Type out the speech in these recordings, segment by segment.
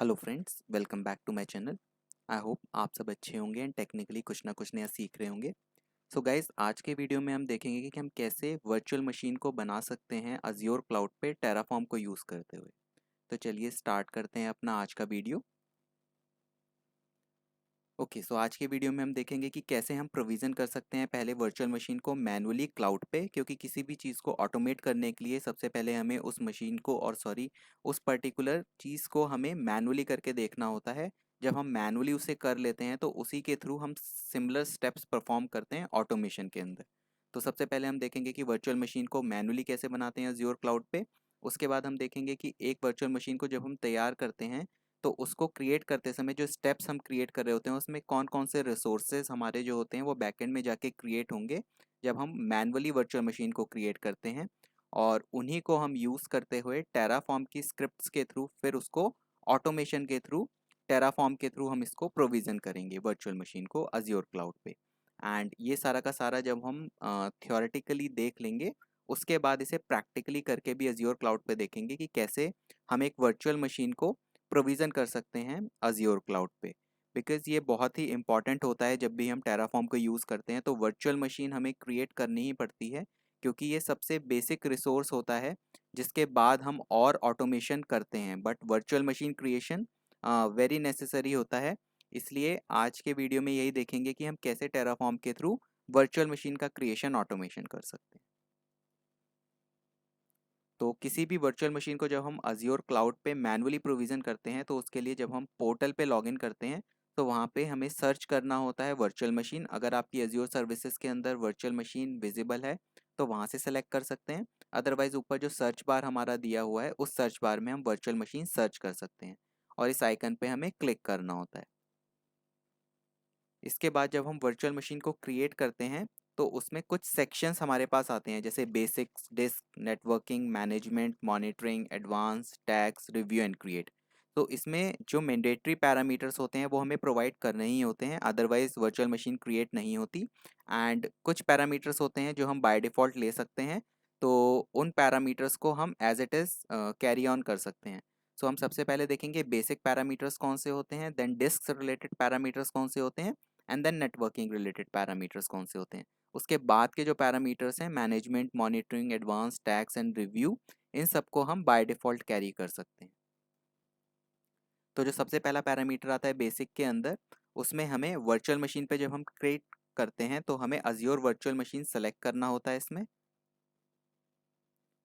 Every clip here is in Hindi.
Hello friends, welcome back to my channel. I hope आप सब अच्छे होंगे एंड टेक्निकली कुछ ना कुछ नया सीख रहे होंगे। सो गाइस, आज के वीडियो में हम देखेंगे कि हम कैसे वर्चुअल मशीन को बना सकते हैं अज्योर क्लाउड पे टेराफॉर्म को यूज़ करते हुए। तो चलिए स्टार्ट करते हैं अपना आज का वीडियो। ओके, सो आज के वीडियो में हम देखेंगे कि कैसे हम प्रोविज़न कर सकते हैं पहले वर्चुअल मशीन को मैनुअली क्लाउड पे, क्योंकि किसी भी चीज़ को ऑटोमेट करने के लिए सबसे पहले हमें उस मशीन को उस पर्टिकुलर चीज़ को हमें मैनुअली करके देखना होता है। जब हम मैनुअली उसे कर लेते हैं तो उसी के थ्रू हम सिमिलर स्टेप्स परफॉर्म करते हैं ऑटोमेशन के अंदर। तो सबसे पहले हम देखेंगे कि वर्चुअल मशीन को मैनुअली कैसे बनाते हैं अज्योर क्लाउड पे। उसके बाद हम देखेंगे कि एक वर्चुअल मशीन को जब हम तैयार करते हैं तो उसको क्रिएट करते समय जो स्टेप्स हम क्रिएट कर रहे होते हैं उसमें कौन कौन से रिसोर्सेज हमारे जो होते हैं वो बैकएंड में जाके क्रिएट होंगे जब हम मैनुअली वर्चुअल मशीन को क्रिएट करते हैं। और उन्हीं को हम यूज़ करते हुए टेराफॉर्म की स्क्रिप्ट्स के थ्रू फिर उसको ऑटोमेशन के थ्रू टेराफॉर्म के थ्रू हम इसको प्रोविज़न करेंगे वर्चुअल मशीन को अज्योर क्लाउड पे। एंड ये सारा का सारा जब हम थियोरेटिकली देख लेंगे उसके बाद इसे प्रैक्टिकली करके भी अज्योर क्लाउड पे देखेंगे कि कैसे हम एक वर्चुअल मशीन को प्रोविज़न कर सकते हैं अज्योर क्लाउड पे। बिकॉज़ ये बहुत ही इंपॉर्टेंट होता है जब भी हम टेराफॉर्म को यूज़ करते हैं तो वर्चुअल मशीन हमें क्रिएट करनी ही पड़ती है, क्योंकि ये सबसे बेसिक रिसोर्स होता है जिसके बाद हम और ऑटोमेशन करते हैं। But virtual machine creation very necessary होता है। इसलिए आज के वीडियो में यही देखेंगे कि हम कैसे टेराफॉर्म के थ्रू वर्चुअल मशीन का क्रिएशन ऑटोमेशन कर सकते हैं। तो किसी भी वर्चुअल मशीन को जब हम अज्योर क्लाउड पे मैनुअली प्रोविज़न करते हैं तो उसके लिए जब हम पोर्टल पे लॉगिन करते हैं तो वहाँ पे हमें सर्च करना होता है वर्चुअल मशीन। अगर आपकी अज्योर सर्विसेज के अंदर वर्चुअल मशीन विजिबल है तो वहाँ से सेलेक्ट कर सकते हैं। अदरवाइज ऊपर जो सर्च बार हमारा दिया हुआ है उस सर्च बार में हम वर्चुअल मशीन सर्च कर सकते हैं और इस आइकन पे हमें क्लिक करना होता है। इसके बाद जब हम वर्चुअल मशीन को क्रिएट करते हैं तो उसमें कुछ सेक्शंस हमारे पास आते हैं, जैसे basics, disk, networking, management, monitoring, advance, tax, review and create. तो इसमें जो मैंडेटरी पैरामीटर्स होते हैं वो हमें प्रोवाइड करने ही होते हैं, अदरवाइज वर्चुअल मशीन क्रिएट नहीं होती। एंड कुछ पैरामीटर्स होते हैं जो हम बाय डिफ़ॉल्ट ले सकते हैं, तो उन पैरामीटर्स को हम as it is carry on कर सकते हैं। सो हम सबसे पहले देखेंगे बेसिक पैरामीटर्स कौन से होते हैं, देन डिस्क से रिलेटेड पैरामीटर्स कौन से होते हैं, and then networking related parameters कौन से होते हैं। उसके बाद के जो पैरामीटर्स हैं management, monitoring, advance, tax and review, इन सबको हम बाय डिफ़ॉल्ट कैरी कर सकते हैं। तो जो सबसे पहला पैरामीटर आता है बेसिक के अंदर, उसमें हमें वर्चुअल मशीन पे जब हम क्रिएट करते हैं तो हमें अज्योर वर्चुअल मशीन सेलेक्ट करना होता है इसमें।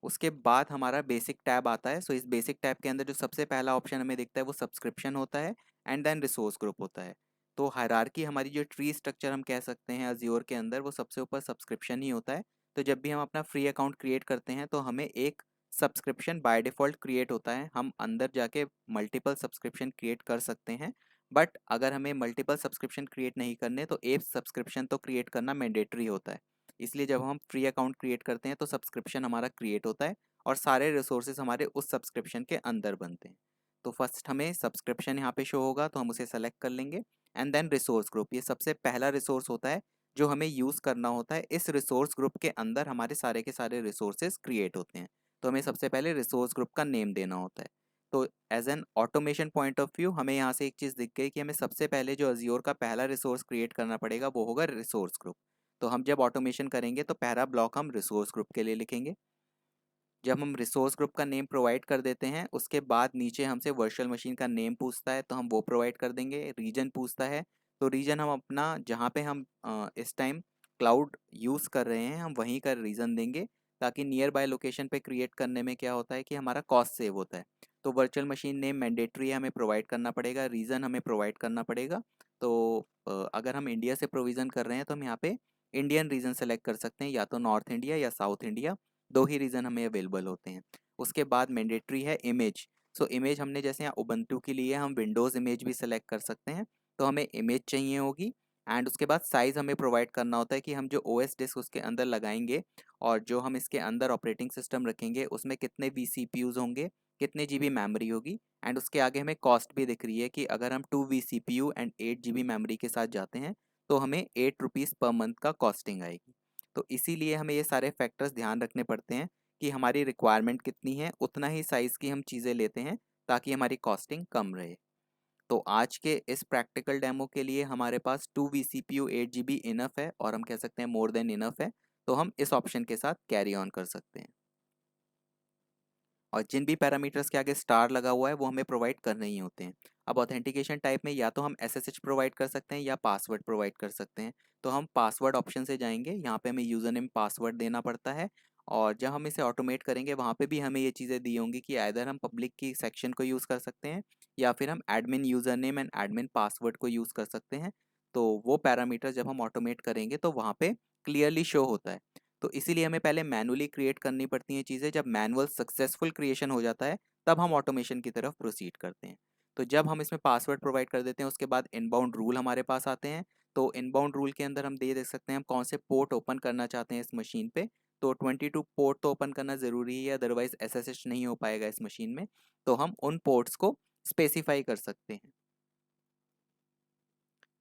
उसके बाद हमारा बेसिक टैब आता है। सो इस बेसिक टैब के अंदर जो सबसे पहला ऑप्शन हमें दिखता है वो सब्सक्रिप्शन होता है एंड देन रिसोर्स ग्रुप होता है। तो हायरार्की, हमारी जो ट्री स्ट्रक्चर हम कह सकते हैं अज्योर के अंदर, वो सबसे ऊपर सब्सक्रिप्शन ही होता है। तो जब भी हम अपना फ्री अकाउंट क्रिएट करते हैं तो हमें एक सब्सक्रिप्शन बाय डिफ़ॉल्ट क्रिएट होता है। हम अंदर जाके मल्टीपल सब्सक्रिप्शन क्रिएट कर सकते हैं, बट अगर हमें मल्टीपल सब्सक्रिप्शन क्रिएट नहीं करने तो एक सब्सक्रिप्शन तो क्रिएट करना मैंडेटरी होता है। इसलिए जब हम फ्री अकाउंट क्रिएट करते हैं तो सब्सक्रिप्शन हमारा क्रिएट होता है और सारे रिसोर्सेज हमारे उस सब्सक्रिप्शन के अंदर बनते हैं। तो फर्स्ट हमें सब्सक्रिप्शन यहाँ पे शो होगा तो हम उसे सेलेक्ट कर लेंगे। एंड देन रिसोर्स ग्रुप, ये सबसे पहला रिसोर्स होता है जो हमें यूज़ करना होता है। इस रिसोर्स ग्रुप के अंदर हमारे सारे के सारे रिसोर्सेज क्रिएट होते हैं, तो हमें सबसे पहले रिसोर्स ग्रुप का नेम देना होता है। तो as an automation point of view हमें यहाँ से एक चीज़ दिख गई कि हमें सबसे पहले जो अज्योर का पहला रिसोर्स क्रिएट करना पड़ेगा वो होगा रिसोर्स ग्रुप। तो हम जब ऑटोमेशन करेंगे तो पहला ब्लॉक हम रिसोर्स ग्रुप के लिए लिखेंगे। जब हम रिसोर्स ग्रुप का नेम प्रोवाइड कर देते हैं उसके बाद नीचे हमसे वर्चुअल मशीन का नेम पूछता है तो हम वो प्रोवाइड कर देंगे। रीजन पूछता है तो रीजन हम अपना जहाँ पे हम इस टाइम क्लाउड यूज़ कर रहे हैं हम वहीं का रीज़न देंगे, ताकि नियर बाय लोकेशन पे क्रिएट करने में क्या होता है कि हमारा कॉस्ट सेव होता है। तो वर्चुअल मशीन नेम मैंडेटरी है, हमें प्रोवाइड करना पड़ेगा, रीज़न हमें प्रोवाइड करना पड़ेगा। तो अगर हम इंडिया से प्रोविज़न कर रहे हैं तो हम यहाँ पे इंडियन रीजन सेलेक्ट कर सकते हैं, या तो नॉर्थ इंडिया या साउथ इंडिया, दो ही रीज़न हमें अवेलेबल होते हैं। उसके बाद मैंडेटरी है इमेज। सो इमेज हमने जैसे यहाँ उबंटू के लिए हम विंडोज़ इमेज भी सेलेक्ट कर सकते हैं, तो हमें इमेज चाहिए होगी। एंड उसके बाद साइज़ हमें प्रोवाइड करना होता है कि हम जो ओएस डिस्क उसके अंदर लगाएंगे और जो हम इसके अंदर ऑपरेटिंग सिस्टम रखेंगे उसमें कितने वीसीपीयूज़ होंगे, कितने जीबी मेमोरी होगी। एंड उसके आगे हमें कॉस्ट भी दिख रही है कि अगर हम 2 वीसीपीयू एंड 8 जीबी मेमोरी के साथ जाते हैं तो हमें 8 रुपीज़ पर मंथ का कॉस्टिंग आएगी। तो इसीलिए हमें ये सारे फैक्टर्स ध्यान रखने पड़ते हैं कि हमारी रिक्वायरमेंट कितनी है, उतना ही साइज़ की हम चीज़ें लेते हैं ताकि हमारी कॉस्टिंग कम रहे। तो आज के इस प्रैक्टिकल डेमो के लिए हमारे पास 2 vCPU 8 GB इनफ है, और हम कह सकते हैं मोर देन इनफ है, तो हम इस ऑप्शन के साथ कैरी ऑन कर सकते हैं। और जिन भी पैरामीटर्स के आगे स्टार लगा हुआ है वो हमें प्रोवाइड करने ही होते हैं। अब ऑथेंटिकेशन टाइप में या तो हम SSH प्रोवाइड कर सकते हैं या पासवर्ड प्रोवाइड कर सकते हैं। तो हम पासवर्ड ऑप्शन से जाएंगे, यहाँ पे हमें यूज़र नेम पासवर्ड देना पड़ता है, और जब हम इसे ऑटोमेट करेंगे वहाँ पे भी हमें ये चीज़ें दी होंगी कि आइदर हम पब्लिक की सेक्शन को यूज़ कर सकते हैं या फिर हम admin user name and admin password को यूज़ कर सकते हैं। तो वो पैरामीटर जब हम ऑटोमेट करेंगे तो वहाँ पे क्लियरली शो होता है। तो इसीलिए हमें पहले मैनुअली क्रिएट करनी पड़ती हैं चीज़ें। जब मैनुअल सक्सेसफुल क्रिएशन हो जाता है तब हम ऑटोमेशन की तरफ प्रोसीड करते हैं। तो जब हम इसमें पासवर्ड प्रोवाइड कर देते हैं उसके बाद इनबाउंड रूल हमारे पास आते हैं। तो इनबाउंड रूल के अंदर हम देख सकते हैं हम कौन से पोर्ट ओपन करना चाहते हैं इस मशीन पे। तो 22 पोर्ट तो ओपन करना ज़रूरी है, अदरवाइज SSH नहीं हो पाएगा इस मशीन में। तो हम उन पोर्ट्स को स्पेसिफाई कर सकते हैं।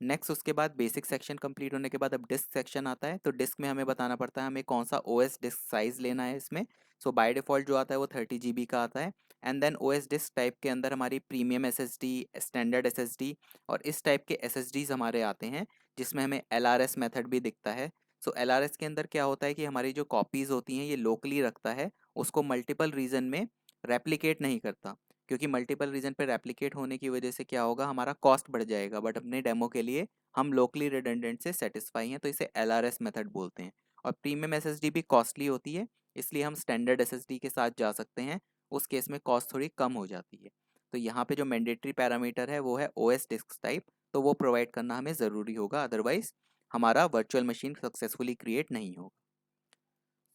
नेक्स्ट उसके बाद बेसिक सेक्शन कंप्लीट होने के बाद अब डिस्क सेक्शन आता है। तो डिस्क में हमें बताना पड़ता है हमें कौन सा OS डिस्क साइज़ लेना है इसमें। सो बाय डिफ़ॉल्ट जो आता है वो 30 GB का आता है। And then OS disk type के अंदर हमारी प्रीमियम SSD, स्टैंडर्ड SSD और इस टाइप के SSDs हमारे आते हैं, जिसमें हमें LRS मेथड भी दिखता है। सो LRS के अंदर क्या होता है कि हमारी जो कॉपीज़ होती हैं ये लोकली रखता है, उसको मल्टीपल रीजन में रेप्लिकेट नहीं करता। क्योंकि मल्टीपल रीजन पे रेप्लिकेट होने की वजह से क्या होगा, हमारा कॉस्ट बढ़ जाएगा। बट अपने डेमो के लिए हम लोकली रिडंडेंट से सेटिस्फाई हैं, तो इसे LRS मेथड बोलते हैं। और प्रीमियम SSD भी कॉस्टली होती है, इसलिए हम स्टैंडर्ड SSD के साथ जा सकते हैं, उस केस में कॉस्ट थोड़ी कम हो जाती है। तो यहाँ पे जो मैंडेटरी पैरामीटर है वो है OS डिस्क टाइप, तो वो प्रोवाइड करना हमें ज़रूरी होगा, अदरवाइज हमारा वर्चुअल मशीन सक्सेसफुली क्रिएट नहीं होगा।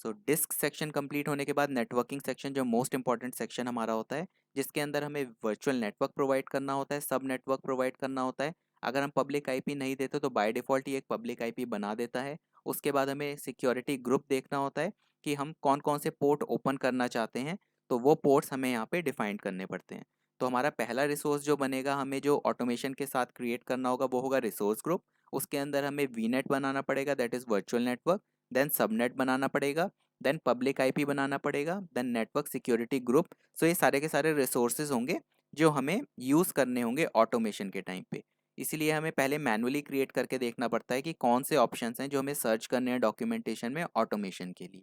सो डिस्क सेक्शन कंप्लीट होने के बाद नेटवर्किंग सेक्शन जो मोस्ट इंपॉर्टेंट सेक्शन हमारा होता है, जिसके अंदर हमें वर्चुअल नेटवर्क प्रोवाइड करना होता है, सब नेटवर्क प्रोवाइड करना होता है। अगर हम पब्लिक आईपी नहीं देते तो बाय डिफ़ॉल्ट ही एक पब्लिक आईपी बना देता है। उसके बाद हमें सिक्योरिटी ग्रुप देखना होता है कि हम कौन कौन से पोर्ट ओपन करना चाहते हैं, तो वो पोर्ट्स हमें यहाँ पे डिफाइन करने पड़ते हैं। तो हमारा पहला रिसोर्स जो बनेगा, हमें जो ऑटोमेशन के साथ क्रिएट करना होगा वो होगा रिसोर्स ग्रुप। उसके अंदर हमें वीनेट बनाना पड़ेगा, that is virtual network. Then subnet बनाना पड़ेगा, देन पब्लिक आईपी बनाना पड़ेगा, then network security group. So ये सारे के सारे रिसोर्सेज होंगे जो हमें यूज़ करने होंगे ऑटोमेशन के टाइम पे। इसीलिए हमें पहले मैनुअली क्रिएट करके देखना पड़ता है कि कौन से ऑप्शंस हैं जो हमें सर्च करने हैं डॉक्यूमेंटेशन में ऑटोमेशन के लिए।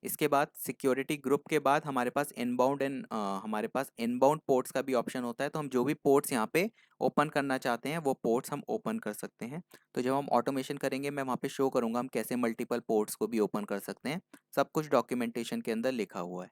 इसके बाद सिक्योरिटी ग्रुप के बाद हमारे पास इनबाउंड एंड हमारे पास इनबाउंड पोर्ट्स का भी ऑप्शन होता है। तो हम जो भी पोर्ट्स यहाँ पे ओपन करना चाहते हैं वो पोर्ट्स हम ओपन कर सकते हैं। तो जब हम ऑटोमेशन करेंगे मैं वहाँ पे शो करूँगा हम कैसे मल्टीपल पोर्ट्स को भी ओपन कर सकते हैं। सब कुछ डॉक्यूमेंटेशन के अंदर लिखा हुआ है।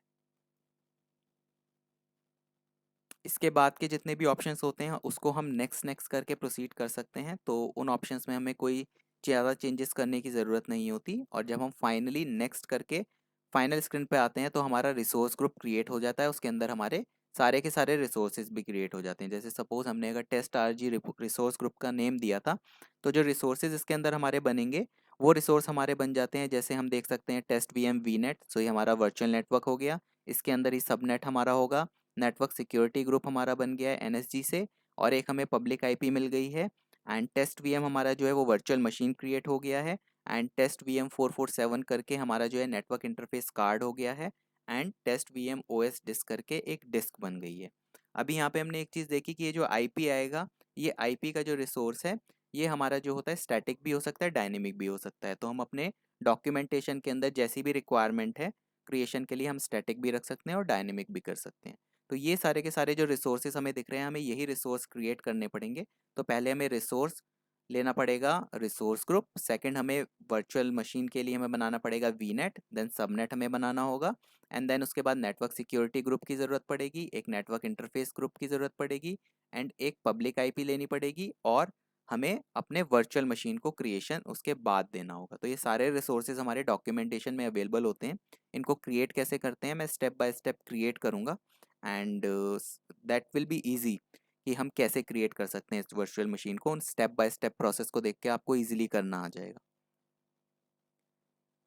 इसके बाद के जितने भी ऑप्शंस होते हैं उसको हम नेक्स्ट नेक्स्ट करके प्रोसीड कर सकते हैं। तो उन ऑप्शंस में हमें कोई ज़्यादा चेंजेस करने की ज़रूरत नहीं होती, और जब हम फाइनली नेक्स्ट करके फाइनल स्क्रीन पे आते हैं तो हमारा रिसोर्स ग्रुप क्रिएट हो जाता है। उसके अंदर हमारे सारे के सारे रिसोर्सेज भी क्रिएट हो जाते हैं। जैसे सपोज हमने अगर टेस्ट RG रिसोर्स ग्रुप का नेम दिया था, तो जो रिसोर्सेज इसके अंदर हमारे बनेंगे वो रिसोर्स हमारे बन जाते हैं। जैसे हम देख सकते हैं टेस्ट VM VNet, सो ये हमारा वर्चुअल नेटवर्क हो गया। इसके अंदर ही सबनेट हमारा होगा, नेटवर्क सिक्योरिटी ग्रुप हमारा बन गया है NSG से, और एक हमें पब्लिक आईपी मिल गई है। एंड टेस्ट VM हमारा जो है वो वर्चुअल मशीन क्रिएट हो गया है। एंड टेस्ट VM 447 करके हमारा जो है नेटवर्क इंटरफेस कार्ड हो गया है। And test VM OS disk करके एक डिस्क बन गई है। अभी यहाँ पे हमने एक चीज़ देखी कि ये जो IP आएगा, ये IP का जो रिसोर्स है ये हमारा जो होता है स्टैटिक भी हो सकता है, डायनेमिक भी हो सकता है। तो हम अपने डॉक्यूमेंटेशन के अंदर जैसी भी रिक्वायरमेंट है क्रिएशन के लिए हम स्टैटिक भी रख सकते हैं और डायनेमिक भी कर सकते हैं। तो ये सारे के सारे जो रिसोर्सेज हमें दिख रहे हैं हमें यही रिसोर्स क्रिएट करने पड़ेंगे। तो पहले हमें रिसोर्स लेना पड़ेगा रिसोर्स ग्रुप, सेकंड हमें वर्चुअल मशीन के लिए हमें बनाना पड़ेगा वीनेट, देन सबनेट हमें बनाना होगा। एंड देन उसके बाद नेटवर्क सिक्योरिटी ग्रुप की ज़रूरत पड़ेगी, एक नेटवर्क इंटरफेस ग्रुप की ज़रूरत पड़ेगी, एंड एक पब्लिक आईपी लेनी पड़ेगी, और हमें अपने वर्चुअल मशीन को क्रिएशन उसके बाद देना होगा। तो ये सारे रिसोर्सेज हमारे डॉक्यूमेंटेशन में अवेलेबल होते हैं। इनको क्रिएट कैसे करते हैं मैं स्टेप बाय स्टेप क्रिएट करूँगा, and that will be easy कि हम कैसे क्रिएट कर सकते हैं इस वर्चुअल मशीन को। उन स्टेप बाय स्टेप प्रोसेस को देख के आपको ईजिली करना आ जाएगा।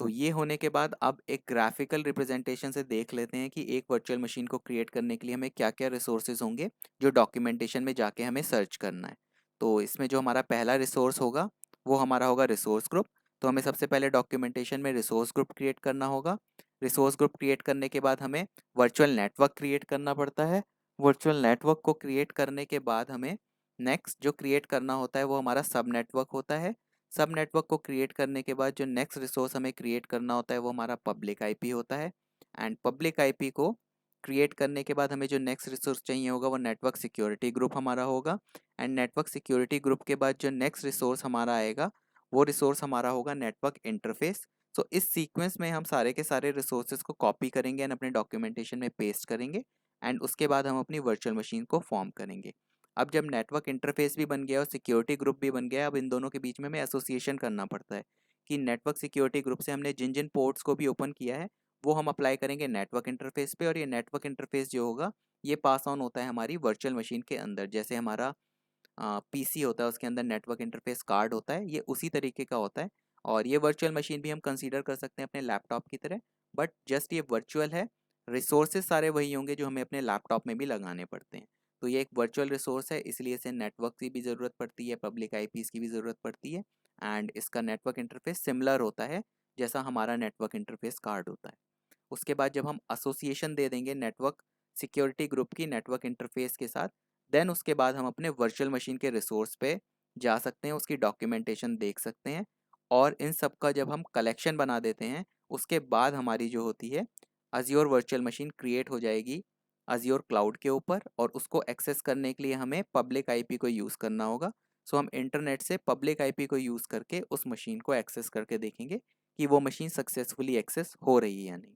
तो ये होने के बाद अब एक ग्राफिकल रिप्रेजेंटेशन से देख लेते हैं कि एक वर्चुअल मशीन को क्रिएट करने के लिए हमें क्या क्या रिसोर्सेज होंगे जो डॉक्यूमेंटेशन में जाके हमें सर्च करना है। तो इसमें जो हमारा पहला रिसोर्स होगा वो हमारा होगा रिसोर्स ग्रुप। तो हमें सबसे पहले डॉक्यूमेंटेशन में रिसोर्स ग्रुप क्रिएट करना होगा। रिसोर्स ग्रुप क्रिएट करने के बाद हमें वर्चुअल नेटवर्क क्रिएट करना पड़ता है। वर्चुअल नेटवर्क को क्रिएट करने के बाद हमें नेक्स्ट जो क्रिएट करना होता है वो हमारा सब नेटवर्क होता है। सब नेटवर्क को क्रिएट करने के बाद जो नेक्स्ट रिसोर्स हमें क्रिएट करना होता है वो हमारा पब्लिक आईपी होता है। एंड पब्लिक आईपी को क्रिएट करने के बाद हमें जो नेक्स्ट रिसोर्स चाहिए होगा वो नेटवर्क सिक्योरिटी ग्रुप हमारा होगा। एंड नेटवर्क सिक्योरिटी ग्रुप के बाद जो नेक्स्ट रिसोर्स हमारा आएगा वो रिसोर्स हमारा होगा नेटवर्क इंटरफेस। सो इस सीक्वेंस में हम सारे के सारे रिसोर्सेज को कॉपी करेंगे एंड अपने डॉक्यूमेंटेशन में पेस्ट करेंगे। एंड उसके बाद हम अपनी वर्चुअल मशीन को फॉर्म करेंगे। अब जब नेटवर्क इंटरफेस भी बन गया और सिक्योरिटी ग्रुप भी बन गया, अब इन दोनों के बीच में हमें एसोसिएशन करना पड़ता है कि नेटवर्क सिक्योरिटी ग्रुप से हमने जिन जिन पोर्ट्स को भी ओपन किया है वो हम अप्लाई करेंगे नेटवर्क इंटरफेस पे। और ये नेटवर्क इंटरफेस जो होगा ये पास ऑन होता है हमारी वर्चुअल मशीन के अंदर। जैसे हमारा पीसी होता है उसके अंदर नेटवर्क इंटरफेस कार्ड होता है, ये उसी तरीके का होता है। और ये वर्चुअल मशीन भी हम कंसीडर कर सकते हैं अपने लैपटॉप की तरह, बट जस्ट ये वर्चुअल है। रिसोर्सेज सारे वही होंगे जो हमें अपने लैपटॉप में भी लगाने पड़ते हैं। तो ये एक वर्चुअल रिसोर्स है, इसलिए इसे नेटवर्क की भी ज़रूरत पड़ती है, पब्लिक आईपीज़ की भी ज़रूरत पड़ती है। एंड इसका नेटवर्क इंटरफेस सिमिलर होता है जैसा हमारा नेटवर्क इंटरफेस कार्ड होता है। उसके बाद जब हम एसोसिएशन दे देंगे नेटवर्क सिक्योरिटी ग्रुप की नेटवर्क इंटरफेस के साथ, देन उसके बाद हम अपने वर्चुअल मशीन के रिसोर्स पे जा सकते हैं, उसकी डॉक्यूमेंटेशन देख सकते हैं। और इन सब का जब हम कलेक्शन बना देते हैं उसके बाद हमारी जो होती है अज्योर वर्चुअल मशीन क्रिएट हो जाएगी अज्योर क्लाउड के ऊपर। और उसको एक्सेस करने के लिए हमें पब्लिक आईपी को यूज़ करना होगा। सो हम इंटरनेट से पब्लिक आईपी को यूज़ करके उस मशीन को एक्सेस करके देखेंगे कि वो मशीन सक्सेसफुली एक्सेस हो रही है या नहीं।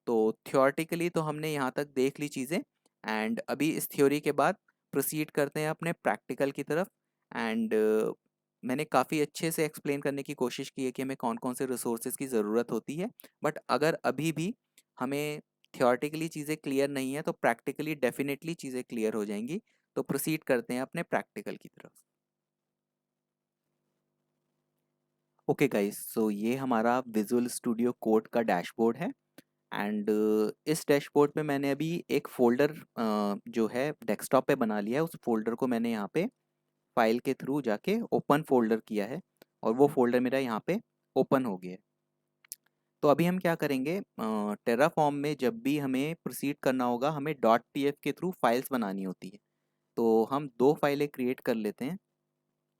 तो थियोरेटिकली तो हमने यहाँ तक देख ली चीज़ें। एंड अभी इस थ्योरी के बाद प्रोसीड करते हैं अपने प्रैक्टिकल की तरफ। एंड मैंने काफ़ी अच्छे से एक्सप्लेन करने की कोशिश की है कि हमें कौन कौन से रिसोर्सेज की ज़रूरत होती है। बट अगर अभी भी हमें थियोरेटिकली चीज़ें क्लियर नहीं है तो प्रैक्टिकली डेफिनेटली चीज़ें क्लियर हो जाएंगी। तो प्रोसीड करते हैं अपने प्रैक्टिकल की तरफ। ओके गाइस, सो ये हमारा विजुअल स्टूडियो कोड का डैशबोर्ड है। एंड इस डैशबोर्ड पे मैंने अभी एक फ़ोल्डर जो है डेस्कटॉप पे बना लिया है। उस फोल्डर को मैंने यहाँ पे फाइल के थ्रू जाके ओपन फोल्डर किया है और वो फोल्डर मेरा यहाँ पे ओपन हो गया है। तो अभी हम क्या करेंगे, टेराफॉर्म में जब भी हमें प्रोसीड करना होगा हमें डॉट टी एफ के थ्रू फाइल्स बनानी होती है। तो हम दो फाइलें क्रिएट कर लेते हैं।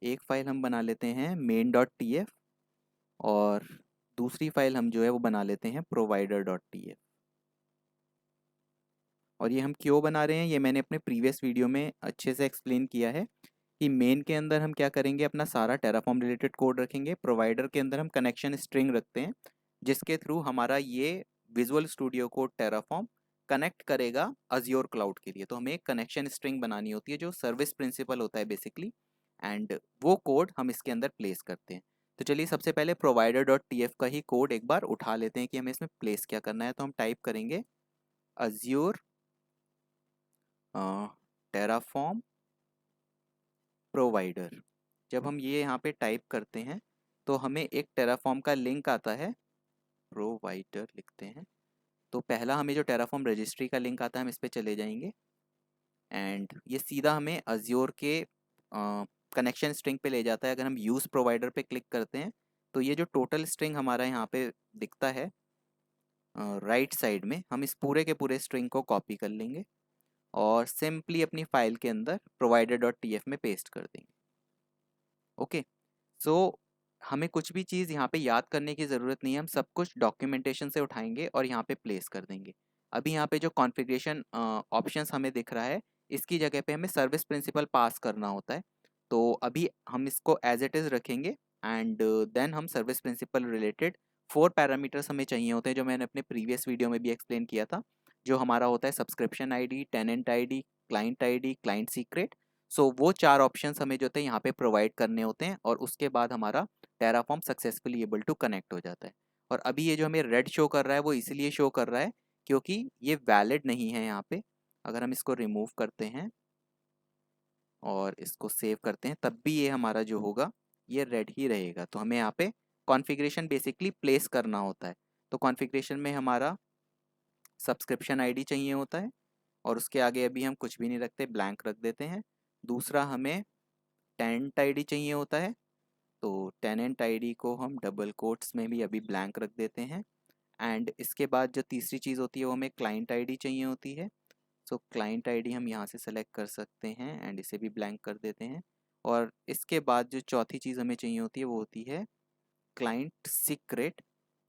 एक फ़ाइल हम बना लेते हैं मेन डॉट टी एफ और दूसरी फाइल हम जो है वो बना लेते हैं प्रोवाइडर डॉट टी एफ। और ये हम क्यों बना रहे हैं ये मैंने अपने प्रीवियस वीडियो में अच्छे से एक्सप्लेन किया है कि मेन के अंदर हम क्या करेंगे, अपना सारा टेराफॉर्म रिलेटेड कोड रखेंगे। प्रोवाइडर के अंदर हम कनेक्शन स्ट्रिंग रखते हैं जिसके थ्रू हमारा ये visual studio code Terraform connect करेगा अज्योर क्लाउड के लिए। तो हमें एक कनेक्शन स्ट्रिंग बनानी होती है जो सर्विस प्रिंसिपल होता है बेसिकली। एंड वो कोड हम इसके अंदर प्लेस करते हैं। तो चलिए सबसे पहले प्रोवाइडर डॉट टी एफ का ही कोड एक बार उठा लेते हैं कि हमें इसमें प्लेस क्या करना है। तो हम टाइप करेंगे अज्योर टेराफॉर्म प्रोवाइडर। जब हम ये यहाँ पे टाइप करते हैं तो हमें एक टेराफॉर्म का लिंक आता है, प्रोवाइडर लिखते हैं। तो पहला हमें जो टेराफॉर्म रजिस्ट्री का लिंक आता है हम इस पे चले जाएंगे एंड ये सीधा हमें अज्योर के कनेक्शन स्ट्रिंग पे ले जाता है। अगर हम यूज़ प्रोवाइडर पे क्लिक करते हैं तो ये जो टोटल स्ट्रिंग हमारा यहाँ पे दिखता है राइट साइड में, हम इस पूरे के पूरे स्ट्रिंग को कॉपी कर लेंगे और सिंपली अपनी फाइल के अंदर प्रोवाइडर डॉट टी एफ में पेस्ट कर देंगे। ओके, सो हमें कुछ भी चीज़ यहाँ पे याद करने की ज़रूरत नहीं है, हम सब कुछ डॉक्यूमेंटेशन से उठाएंगे और यहाँ पे प्लेस कर देंगे। अभी यहाँ पे जो कॉन्फ़िगरेशन ऑप्शंस हमें दिख रहा है इसकी जगह पे हमें सर्विस प्रिंसिपल पास करना होता है। तो अभी हम इसको एज इट इज़ रखेंगे एंड देन हम सर्विस प्रिंसिपल रिलेटेड 4 पैरामीटर्स हमें चाहिए होते हैं जो मैंने अपने प्रीवियस वीडियो में भी एक्सप्लेन किया था। जो हमारा होता है subscription ID, tenant ID, client secret. So वो 4 ऑप्शंस हमें जो होते हैं यहाँ पे प्रोवाइड करने होते हैं और उसके बाद हमारा Terraform successfully able to connect हो जाता है। और अभी ये जो हमें रेड शो कर रहा है वो इसलिए शो कर रहा है क्योंकि ये वैलिड नहीं है यहाँ पे। अगर हम इसको रिमूव करते हैं और इसको सेव करते हैं तब भी ये हमारा जो होगा ये रेड ही रहेगा। तो हमें यहाँ पे कॉन्फ़िगरेशन बेसिकली प्लेस करना होता है। तो कॉन्फ़िगरेशन में हमारा सब्सक्रिप्शन आईडी चाहिए होता है और उसके आगे अभी हम कुछ भी नहीं रखते, ब्लैंक रख देते हैं। दूसरा हमें टेनेंट आईडी चाहिए होता है, तो टेनेंट आईडी को हम डबल कोट्स में भी अभी ब्लैंक रख देते हैं। एंड इसके बाद जो तीसरी चीज़ होती है वो हमें क्लाइंट आईडी चाहिए होती है। सो क्लाइंट आईडी हम यहाँ से सेलेक्ट कर सकते हैं एंड इसे भी ब्लैंक कर देते हैं। और इसके बाद जो चौथी चीज़ हमें चाहिए होती है वो होती है क्लाइंट सीक्रेट,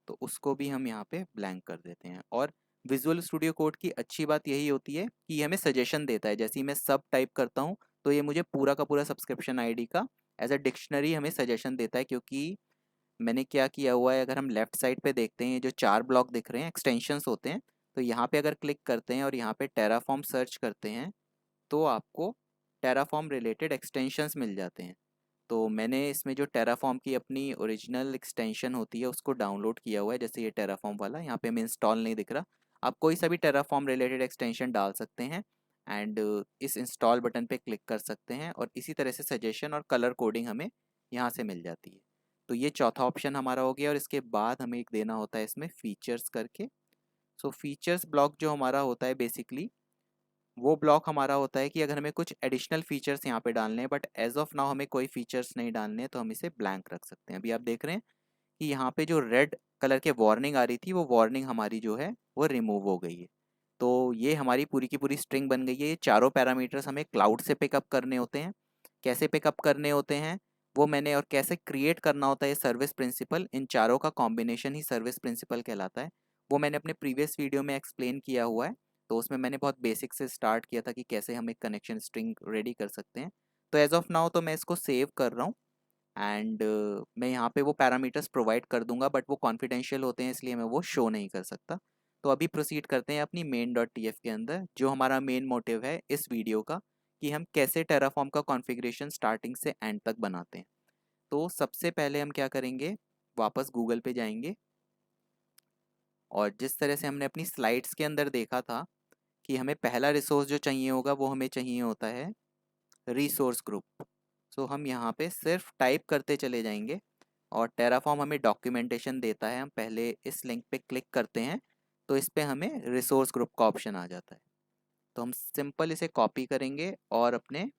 तो उसको भी हम यहाँ पे ब्लैंक कर देते हैं। और विजुअल स्टूडियो कोड की अच्छी बात यही होती है कि ये हमें सजेशन देता है। जैसे ही मैं सब टाइप करता हूँ तो ये मुझे पूरा का पूरा सब्सक्रिप्शन आईडी का एज अ डिक्शनरी हमें सजेशन देता है। क्योंकि मैंने क्या किया हुआ है, अगर हम लेफ्ट साइड पे देखते हैं जो 4 ब्लॉक दिख रहे हैं एक्सटेंशंस होते हैं, तो यहाँ पे अगर क्लिक करते हैं और यहाँ पे टेराफॉर्म सर्च करते हैं तो आपको टेराफॉर्म रिलेटेड एक्सटेंशंस मिल जाते हैं। तो मैंने इसमें जो टेराफॉर्म की अपनी ओरिजिनल एक्सटेंशन होती है उसको डाउनलोड किया हुआ है। जैसे ये टेराफॉर्म वाला यहाँ पे हमें इंस्टॉल नहीं दिख रहा, आप कोई सा भी टेराफॉर्म रिलेटेड एक्सटेंशन डाल सकते हैं एंड इस इंस्टॉल बटन पे क्लिक कर सकते हैं और इसी तरह से सजेशन और कलर कोडिंग हमें यहाँ से मिल जाती है। तो ये चौथा ऑप्शन हमारा हो गया। और इसके बाद हमें एक देना होता है इसमें फीचर्स करके। सो फीचर्स ब्लॉक जो हमारा होता है बेसिकली वो ब्लॉक हमारा होता है कि अगर हमें कुछ एडिशनल फीचर्स यहाँ पे डालने हैं, बट एज ऑफ नाउ हमें कोई फीचर्स नहीं डालने हैं, तो हम इसे ब्लैंक रख सकते हैं। अभी आप देख रहे हैं कि यहाँ पे जो रेड कलर के वार्निंग आ रही थी वो वार्निंग हमारी जो है वो रिमूव हो गई है। तो ये हमारी पूरी की पूरी स्ट्रिंग बन गई है। ये चारों पैरामीटर्स हमें क्लाउड से पिकअप करने होते हैं। कैसे पिकअप करने होते हैं वो मैंने, और कैसे क्रिएट करना होता है सर्विस प्रिंसिपल, इन चारों का कॉम्बिनेशन ही सर्विस प्रिंसिपल कहलाता है। वो मैंने अपने प्रीवियस वीडियो में एक्सप्लेन किया हुआ है। तो उसमें मैंने बहुत बेसिक से स्टार्ट किया था कि कैसे हम एक कनेक्शन स्ट्रिंग रेडी कर सकते हैं। तो एज ऑफ नाउ तो मैं इसको सेव कर रहा हूँ एंड मैं यहाँ पे वो पैरामीटर्स प्रोवाइड कर दूंगा, बट वो कॉन्फिडेंशियल होते हैं इसलिए मैं वो शो नहीं कर सकता। तो अभी प्रोसीड करते हैं अपनी मेन डॉट टी एफ के अंदर, जो हमारा मेन मोटिव है इस वीडियो का, कि हम कैसे टेराफॉर्म का कॉन्फ़िगरेशन स्टार्टिंग से एंड तक बनाते हैं। तो सबसे पहले हम क्या करेंगे, वापस गूगल पे जाएंगे और जिस तरह से हमने अपनी स्लाइड्स के अंदर देखा था कि हमें पहला रिसोर्स जो चाहिए होगा वो हमें चाहिए होता है रिसोर्स ग्रुप। सो हम यहाँ पे सिर्फ टाइप करते चले जाएंगे और टेराफॉर्म हमें डॉक्यूमेंटेशन देता है। हम पहले इस लिंक पे क्लिक करते हैं तो इस पे हमें रिसोर्स ग्रुप का ऑप्शन आ जाता है। तो हम सिंपल इसे कॉपी करेंगे और अपने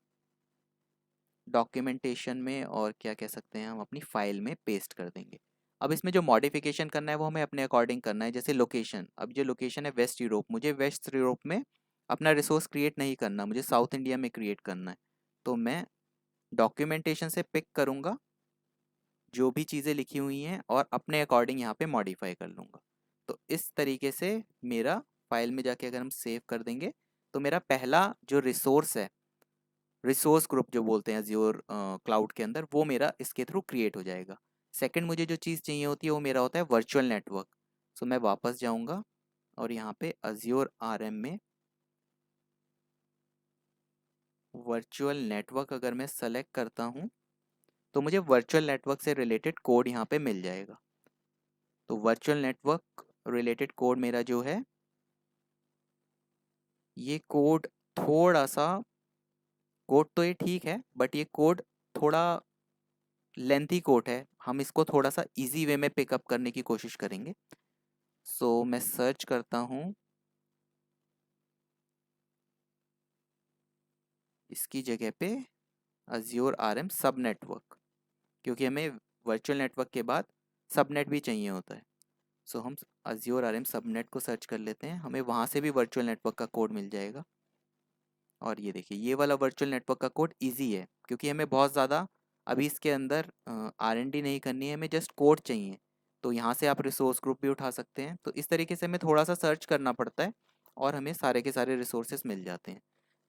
डॉक्यूमेंटेशन में, और क्या कह सकते हैं, हम अपनी फाइल में पेस्ट कर देंगे। अब इसमें जो मॉडिफिकेशन करना है वो हमें अपने अकॉर्डिंग करना है। जैसे लोकेशन, अब जो लोकेशन है वेस्ट यूरोप, मुझे वेस्ट यूरोप में अपना रिसोर्स क्रिएट नहीं करना, मुझे साउथ इंडिया में क्रिएट करना है। तो मैं डॉक्यूमेंटेशन से पिक करूँगा जो भी चीज़ें लिखी हुई हैं और अपने अकॉर्डिंग यहाँ पे मॉडिफाई कर लूँगा। तो इस तरीके से मेरा फाइल में जाके अगर हम सेव कर देंगे तो मेरा पहला जो रिसोर्स है, रिसोर्स ग्रुप जो बोलते हैं अज्योर क्लाउड के अंदर, वो मेरा इसके थ्रू क्रिएट हो जाएगा। सेकंड मुझे जो चीज़ चाहिए होती है वो मेरा होता है वर्चुअल नेटवर्क। सो मैं वापस जाऊँगा और यहाँ पे अज्योर आरएम में वर्चुअल नेटवर्क अगर मैं सेलेक्ट करता हूँ तो मुझे वर्चुअल नेटवर्क से रिलेटेड कोड यहाँ पे मिल जाएगा। तो वर्चुअल नेटवर्क रिलेटेड कोड मेरा जो है, ये कोड थोड़ा सा, कोड तो ये ठीक है बट ये कोड थोड़ा लेंथी कोड है। हम इसको थोड़ा सा इजी वे में पिकअप करने की कोशिश करेंगे। सो मैं सर्च करता हूँ इसकी जगह पे अज्योर आरएम सब नेटवर्क, क्योंकि हमें वर्चुअल नेटवर्क के बाद सबनेट भी चाहिए होता है। सो हम अज्योर आरएम सबनेट को सर्च कर लेते हैं, हमें वहाँ से भी वर्चुअल नेटवर्क का कोड मिल जाएगा। और ये देखिए ये वाला वर्चुअल नेटवर्क का कोड इजी है, क्योंकि हमें बहुत ज़्यादा अभी इसके अंदर R&D नहीं करनी है, हमें जस्ट कोड चाहिए। तो यहाँ से आप रिसोर्स ग्रुप भी उठा सकते हैं। तो इस तरीके से हमें थोड़ा सा सर्च करना पड़ता है और हमें सारे के सारे रिसोर्सेज मिल जाते हैं।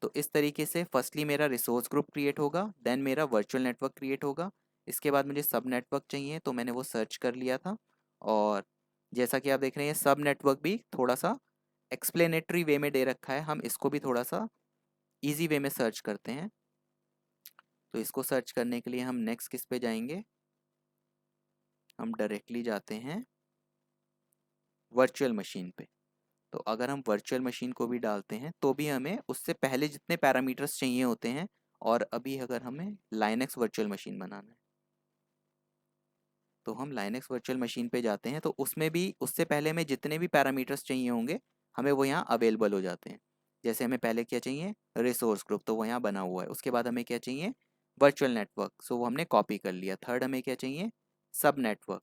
तो इस तरीके से फर्स्टली मेरा रिसोर्स ग्रुप क्रिएट होगा, देन मेरा वर्चुअल नेटवर्क क्रिएट होगा। इसके बाद मुझे सब नेटवर्क चाहिए तो मैंने वो सर्च कर लिया था। और जैसा कि आप देख रहे हैं सब नेटवर्क भी थोड़ा सा एक्सप्लेनेटरी वे में दे रखा है, हम इसको भी थोड़ा सा इजी वे में सर्च करते हैं। तो इसको सर्च करने के लिए हम नेक्स्ट किस पे जाएंगे, हम डायरेक्टली जाते हैं वर्चुअल मशीन पे। तो अगर हम वर्चुअल मशीन को भी डालते हैं तो भी हमें उससे पहले जितने पैरामीटर्स चाहिए होते हैं, और अभी अगर हमें लाइनक्स वर्चुअल मशीन बनाना है तो हम लाइनक्स वर्चुअल मशीन पे जाते हैं। तो उसमें भी उससे पहले हमें जितने भी पैरामीटर्स चाहिए होंगे हमें वो यहाँ अवेलेबल हो जाते हैं। जैसे हमें पहले क्या चाहिए, रिसोर्स ग्रुप, तो वो यहाँ बना हुआ है। उसके बाद हमें क्या चाहिए, वर्चुअल नेटवर्क, सो वो हमने कॉपी कर लिया। थर्ड हमें क्या चाहिए, सब नेटवर्क,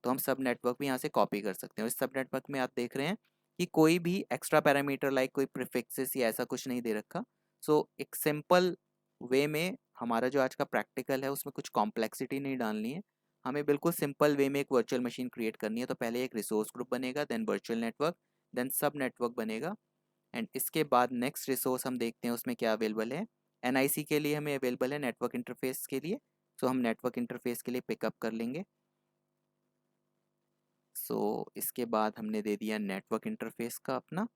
तो हम सब नेटवर्क भी यहाँ से कॉपी कर सकते हैं। और इस सब नेटवर्क में आप देख रहे हैं कि कोई भी एक्स्ट्रा पैरामीटर लाइक कोई प्रीफिक्सेस या ऐसा कुछ नहीं दे रखा। सो एक सिंपल वे में हमारा जो आज का प्रैक्टिकल है उसमें कुछ कॉम्प्लेक्सिटी नहीं डालनी है, हमें बिल्कुल सिंपल वे में एक वर्चुअल मशीन क्रिएट करनी है। तो पहले एक रिसोर्स ग्रुप बनेगा, देन वर्चुअल नेटवर्क, देन सब नेटवर्क बनेगा, एंड इसके बाद नेक्स्ट रिसोर्स हम देखते हैं उसमें क्या अवेलेबल है। एनआईसी के लिए हमें अवेलेबल है नेटवर्क इंटरफेस के लिए, सो हम नेटवर्क इंटरफेस के लिए पिकअप कर लेंगे। सो इसके बाद हमने दे दिया नेटवर्क इंटरफेस का अपना।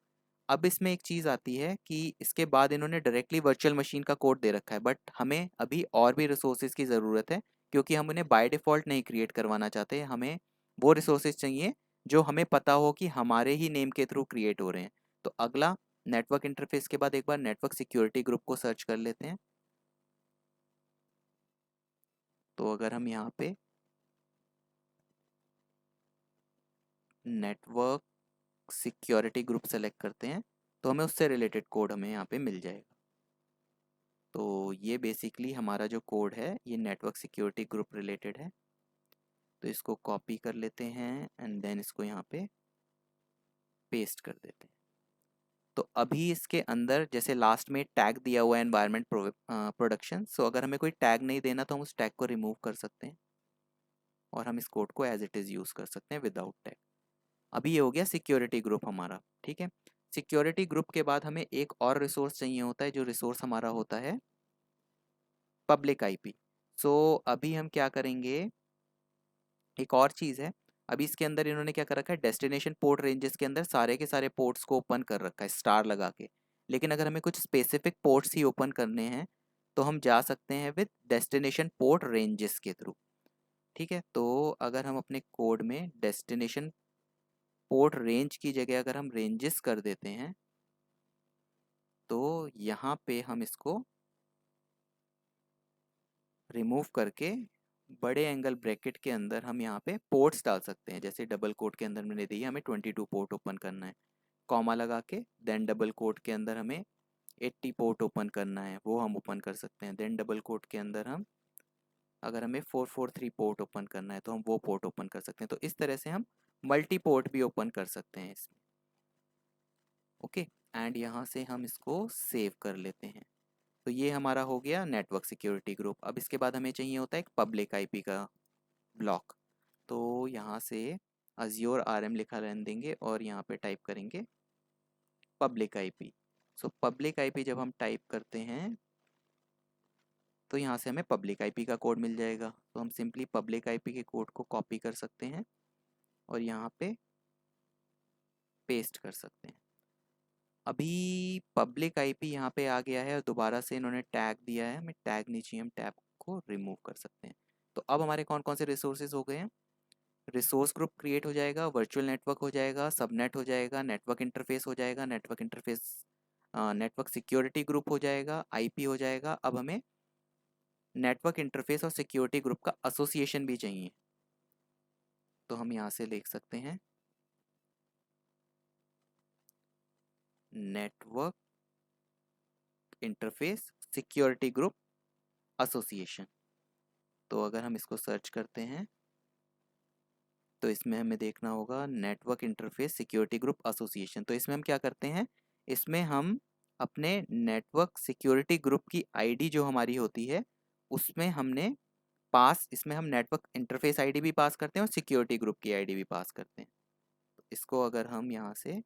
अब इसमें एक चीज़ आती है कि इसके बाद इन्होंने डायरेक्टली वर्चुअल मशीन का कोड दे रखा है, बट हमें अभी और भी रिसोर्सेज की ज़रूरत है, क्योंकि हम उन्हें बाय डिफ़ॉल्ट नहीं क्रिएट करवाना चाहते। हमें वो रिसोर्सेज चाहिए जो हमें पता हो कि हमारे ही नेम के थ्रू क्रिएट हो रहे हैं। तो अगला नेटवर्क इंटरफेस के बाद एक बार नेटवर्क सिक्योरिटी ग्रुप को सर्च कर लेते हैं। तो अगर हम यहाँ पे नेटवर्क सिक्योरिटी ग्रुप सेलेक्ट करते हैं तो हमें उससे रिलेटेड कोड हमें यहाँ पे मिल जाएगा। तो ये बेसिकली हमारा जो कोड है ये नेटवर्क सिक्योरिटी ग्रुप रिलेटेड है। तो इसको कॉपी कर लेते हैं एंड देन इसको यहाँ पे पेस्ट कर देते हैं। तो अभी इसके अंदर जैसे लास्ट में टैग दिया हुआ है एनवायरनमेंट प्रोडक्शन, सो अगर हमें कोई टैग नहीं देना तो हम उस टैग को रिमूव कर सकते हैं और हम इस कोड को एज इट इज़ यूज़ कर सकते हैं विदाउट टैग। अभी ये हो गया सिक्योरिटी ग्रुप हमारा, ठीक है। सिक्योरिटी ग्रुप के बाद हमें एक और रिसोर्स चाहिए होता है, जो रिसोर्स हमारा होता है पब्लिक आईपी। सो अभी हम क्या करेंगे, एक और चीज़ है। अभी इसके अंदर इन्होंने क्या कर रखा है, डेस्टिनेशन पोर्ट रेंजेस के अंदर सारे के सारे पोर्ट्स को ओपन कर रखा है स्टार लगा के। लेकिन अगर हमें कुछ स्पेसिफिक पोर्ट्स ही ओपन करने हैं तो हम जा सकते हैं विद डेस्टिनेशन पोर्ट रेंजेस के थ्रू, ठीक है। तो अगर हम अपने कोड में डेस्टिनेशन पोर्ट रेंज की जगह अगर हम रेंजेस कर देते हैं तो यहाँ पे हम इसको रिमूव करके बड़े एंगल ब्रैकेट के अंदर हम यहाँ पे पोर्ट्स डाल सकते हैं। जैसे डबल कोट के अंदर मैंने दी है, हमें 22 पोर्ट ओपन करना है, कॉमा लगा के देन डबल कोट के अंदर हमें 80 पोर्ट ओपन करना है, वो हम ओपन कर सकते हैं। देन डबल कोट के अंदर हम अगर हमें 443 पोर्ट ओपन करना है तो हम वो पोर्ट ओपन कर सकते हैं। तो इस तरह से हम मल्टी पोर्ट भी ओपन कर सकते हैं इसमें, ओके। एंड यहाँ से हम इसको सेव कर लेते हैं। तो ये हमारा हो गया नेटवर्क सिक्योरिटी ग्रुप। अब इसके बाद हमें चाहिए होता है एक पब्लिक आईपी का ब्लॉक। तो यहाँ से अज्योर आरएम लिखा रहने देंगे और यहाँ पे टाइप करेंगे public IP. So public IP जब हम टाइप करते हैं तो यहाँ से हमें पब्लिक आईपी का कोड मिल जाएगा। तो हम सिंपली पब्लिक आईपी के कोड को कॉपी कर सकते हैं और यहाँ पे पेस्ट कर सकते हैं। अभी पब्लिक आईपी यहाँ पे आ गया है और दोबारा से इन्होंने टैग दिया है, हमें टैग नहीं चाहिए, हम टैग को रिमूव कर सकते हैं। तो अब हमारे कौन कौन से रिसोर्सेज हो गए हैं, रिसोर्स ग्रुप क्रिएट हो जाएगा, वर्चुअल नेटवर्क हो जाएगा, सबनेट हो जाएगा, नेटवर्क इंटरफेस हो जाएगा, network interface network security group हो जाएगा, आईपी हो जाएगा। अब हमें नेटवर्क इंटरफेस और सिक्योरिटी ग्रुप का एसोसिएशन भी चाहिए। तो हम यहाँ से लिख सकते हैं network interface security group association. तो अगर हम इसको सर्च करते हैं तो इसमें हमें देखना होगा network interface security group association. तो इसमें हम क्या करते हैं, इसमें हम अपने नेटवर्क सिक्योरिटी ग्रुप की आईडी जो हमारी होती है उसमें हमने पास, इसमें हम नेटवर्क इंटरफेस आईडी भी पास करते हैं और सिक्योरिटी ग्रुप की आईडी भी पास करते हैं। तो इसको अगर हम यहाँ से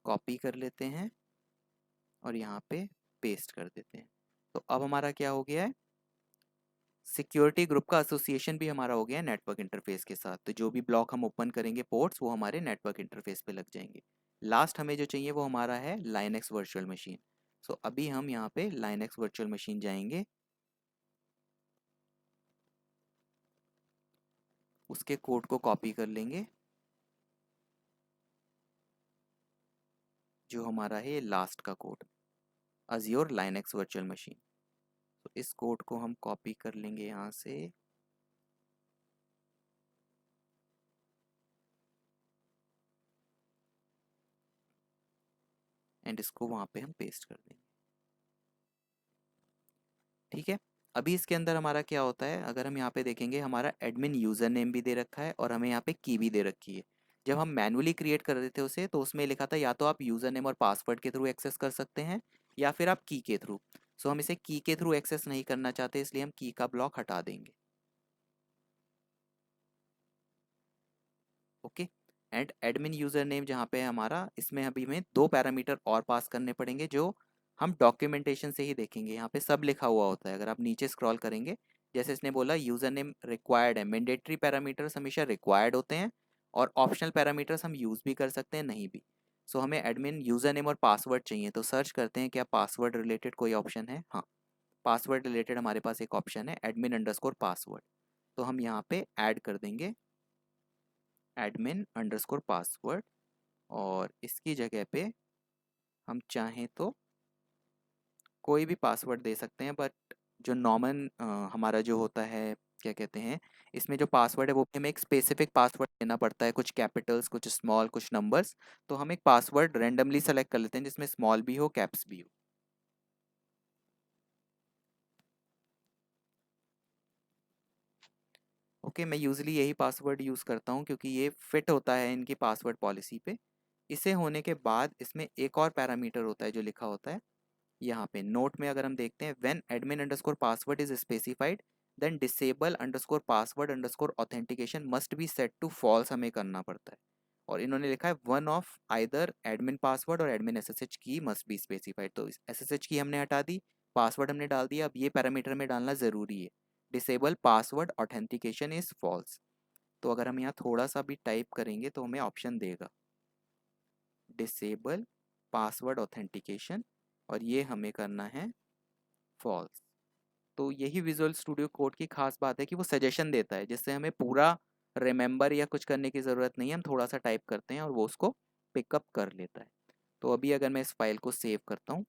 कॉपी कर लेते हैं और यहाँ पे पेस्ट कर देते हैं तो अब हमारा क्या हो गया है, सिक्योरिटी ग्रुप का एसोसिएशन भी हमारा हो गया है नेटवर्क इंटरफेस के साथ। तो जो भी ब्लॉक हम ओपन करेंगे पोर्ट्स वो हमारे नेटवर्क इंटरफेस पे लग जाएंगे। लास्ट हमें जो चाहिए वो हमारा है लाइनक्स वर्चुअल मशीन। सो अभी हम यहाँ पे लाइनक्स वर्चुअल मशीन जाएंगे, उसके कोड को कॉपी कर लेंगे जो हमारा है लास्ट का code, Azure Linux virtual machine. तो इस कोड को हम कॉपी कर लेंगे यहाँ से एंड इसको वहाँ पे हम पेस्ट कर देंगे, ठीक है। अभी इसके अंदर हमारा क्या होता है, अगर हम यहाँ पे देखेंगे हमारा एडमिन यूज़र नेम भी दे रखा है और हमें यहाँ पे की भी दे रखी है। जब हम मैनुअली क्रिएट कर रहे थे उसे, तो उसमें लिखा था या तो आप यूज़र नेम और पासवर्ड के थ्रू एक्सेस कर सकते हैं या फिर आप की के थ्रू। सो हम इसे की के थ्रू एक्सेस नहीं करना चाहते, इसलिए हम की का ब्लॉक हटा देंगे। Okay. And admin user name जहाँ पे है हमारा, इसमें अभी हमें 2 पैरामीटर और पास करने पड़ेंगे जो हम डॉक्यूमेंटेशन से ही देखेंगे। यहाँ पे सब लिखा हुआ होता है, अगर आप नीचे स्क्रॉल करेंगे, जैसे इसने बोला यूज़र नेम रिक्वायर्ड है, मैंडेटरी पैरामीटर्स हमेशा रिक्वायर्ड होते हैं और ऑप्शनल पैरामीटर्स हम यूज़ भी कर सकते हैं, नहीं भी। सो हमें एडमिन यूज़र नेम और पासवर्ड चाहिए, तो सर्च करते हैं क्या पासवर्ड रिलेटेड कोई ऑप्शन है। हाँ, पासवर्ड रिलेटेड हमारे पास एक ऑप्शन है, एडमिन अंडरस्कोर पासवर्ड। तो हम यहाँ पे ऐड कर देंगे एडमिन अंडरस्कोर पासवर्ड, और इसकी जगह पे हम चाहें तो कोई भी पासवर्ड दे सकते हैं, बट जो नॉर्मल हमारा जो होता है, क्या कहते हैं, इसमें जो पासवर्ड है वो भी हमें एक स्पेसिफिक पासवर्ड देना पड़ता है, कुछ कैपिटल्स, कुछ स्मॉल, कुछ नंबर्स। तो हम एक पासवर्ड रेंडमली सेलेक्ट कर लेते हैं जिसमें स्मॉल भी हो, कैप्स भी हो। ओके, मैं यूज़ली यही पासवर्ड यूज़ करता हूँ क्योंकि ये फिट होता है इनकी पासवर्ड पॉलिसी पे। इसे होने के बाद इसमें एक और पैरामीटर होता है जो लिखा होता है यहाँ पे नोट में, अगर हम देखते हैं, when admin underscore password is specified then disable underscore password underscore authentication must be set to false हमें करना पड़ता है। और इन्होंने लिखा है one of either admin password और admin SSH key must be specified. तो एसएसएच की हमने हटा दी, पासवर्ड हमने डाल दिया, अब ये पैरामीटर में डालना ज़रूरी है, disable password authentication is false. तो अगर हम यहाँ थोड़ा सा भी टाइप करेंगे तो हमें ऑप्शन देगा डिसेबल पासवर्ड ऑथेंटिकेशन, और ये हमें करना है फॉल्स। तो यही विजुअल स्टूडियो कोड की खास बात है कि वो सजेशन देता है, जिससे हमें पूरा रिमेंबर या कुछ करने की ज़रूरत नहीं है, हम थोड़ा सा टाइप करते हैं और वो उसको पिकअप कर लेता है। तो अभी अगर मैं इस फाइल को सेव करता हूँ,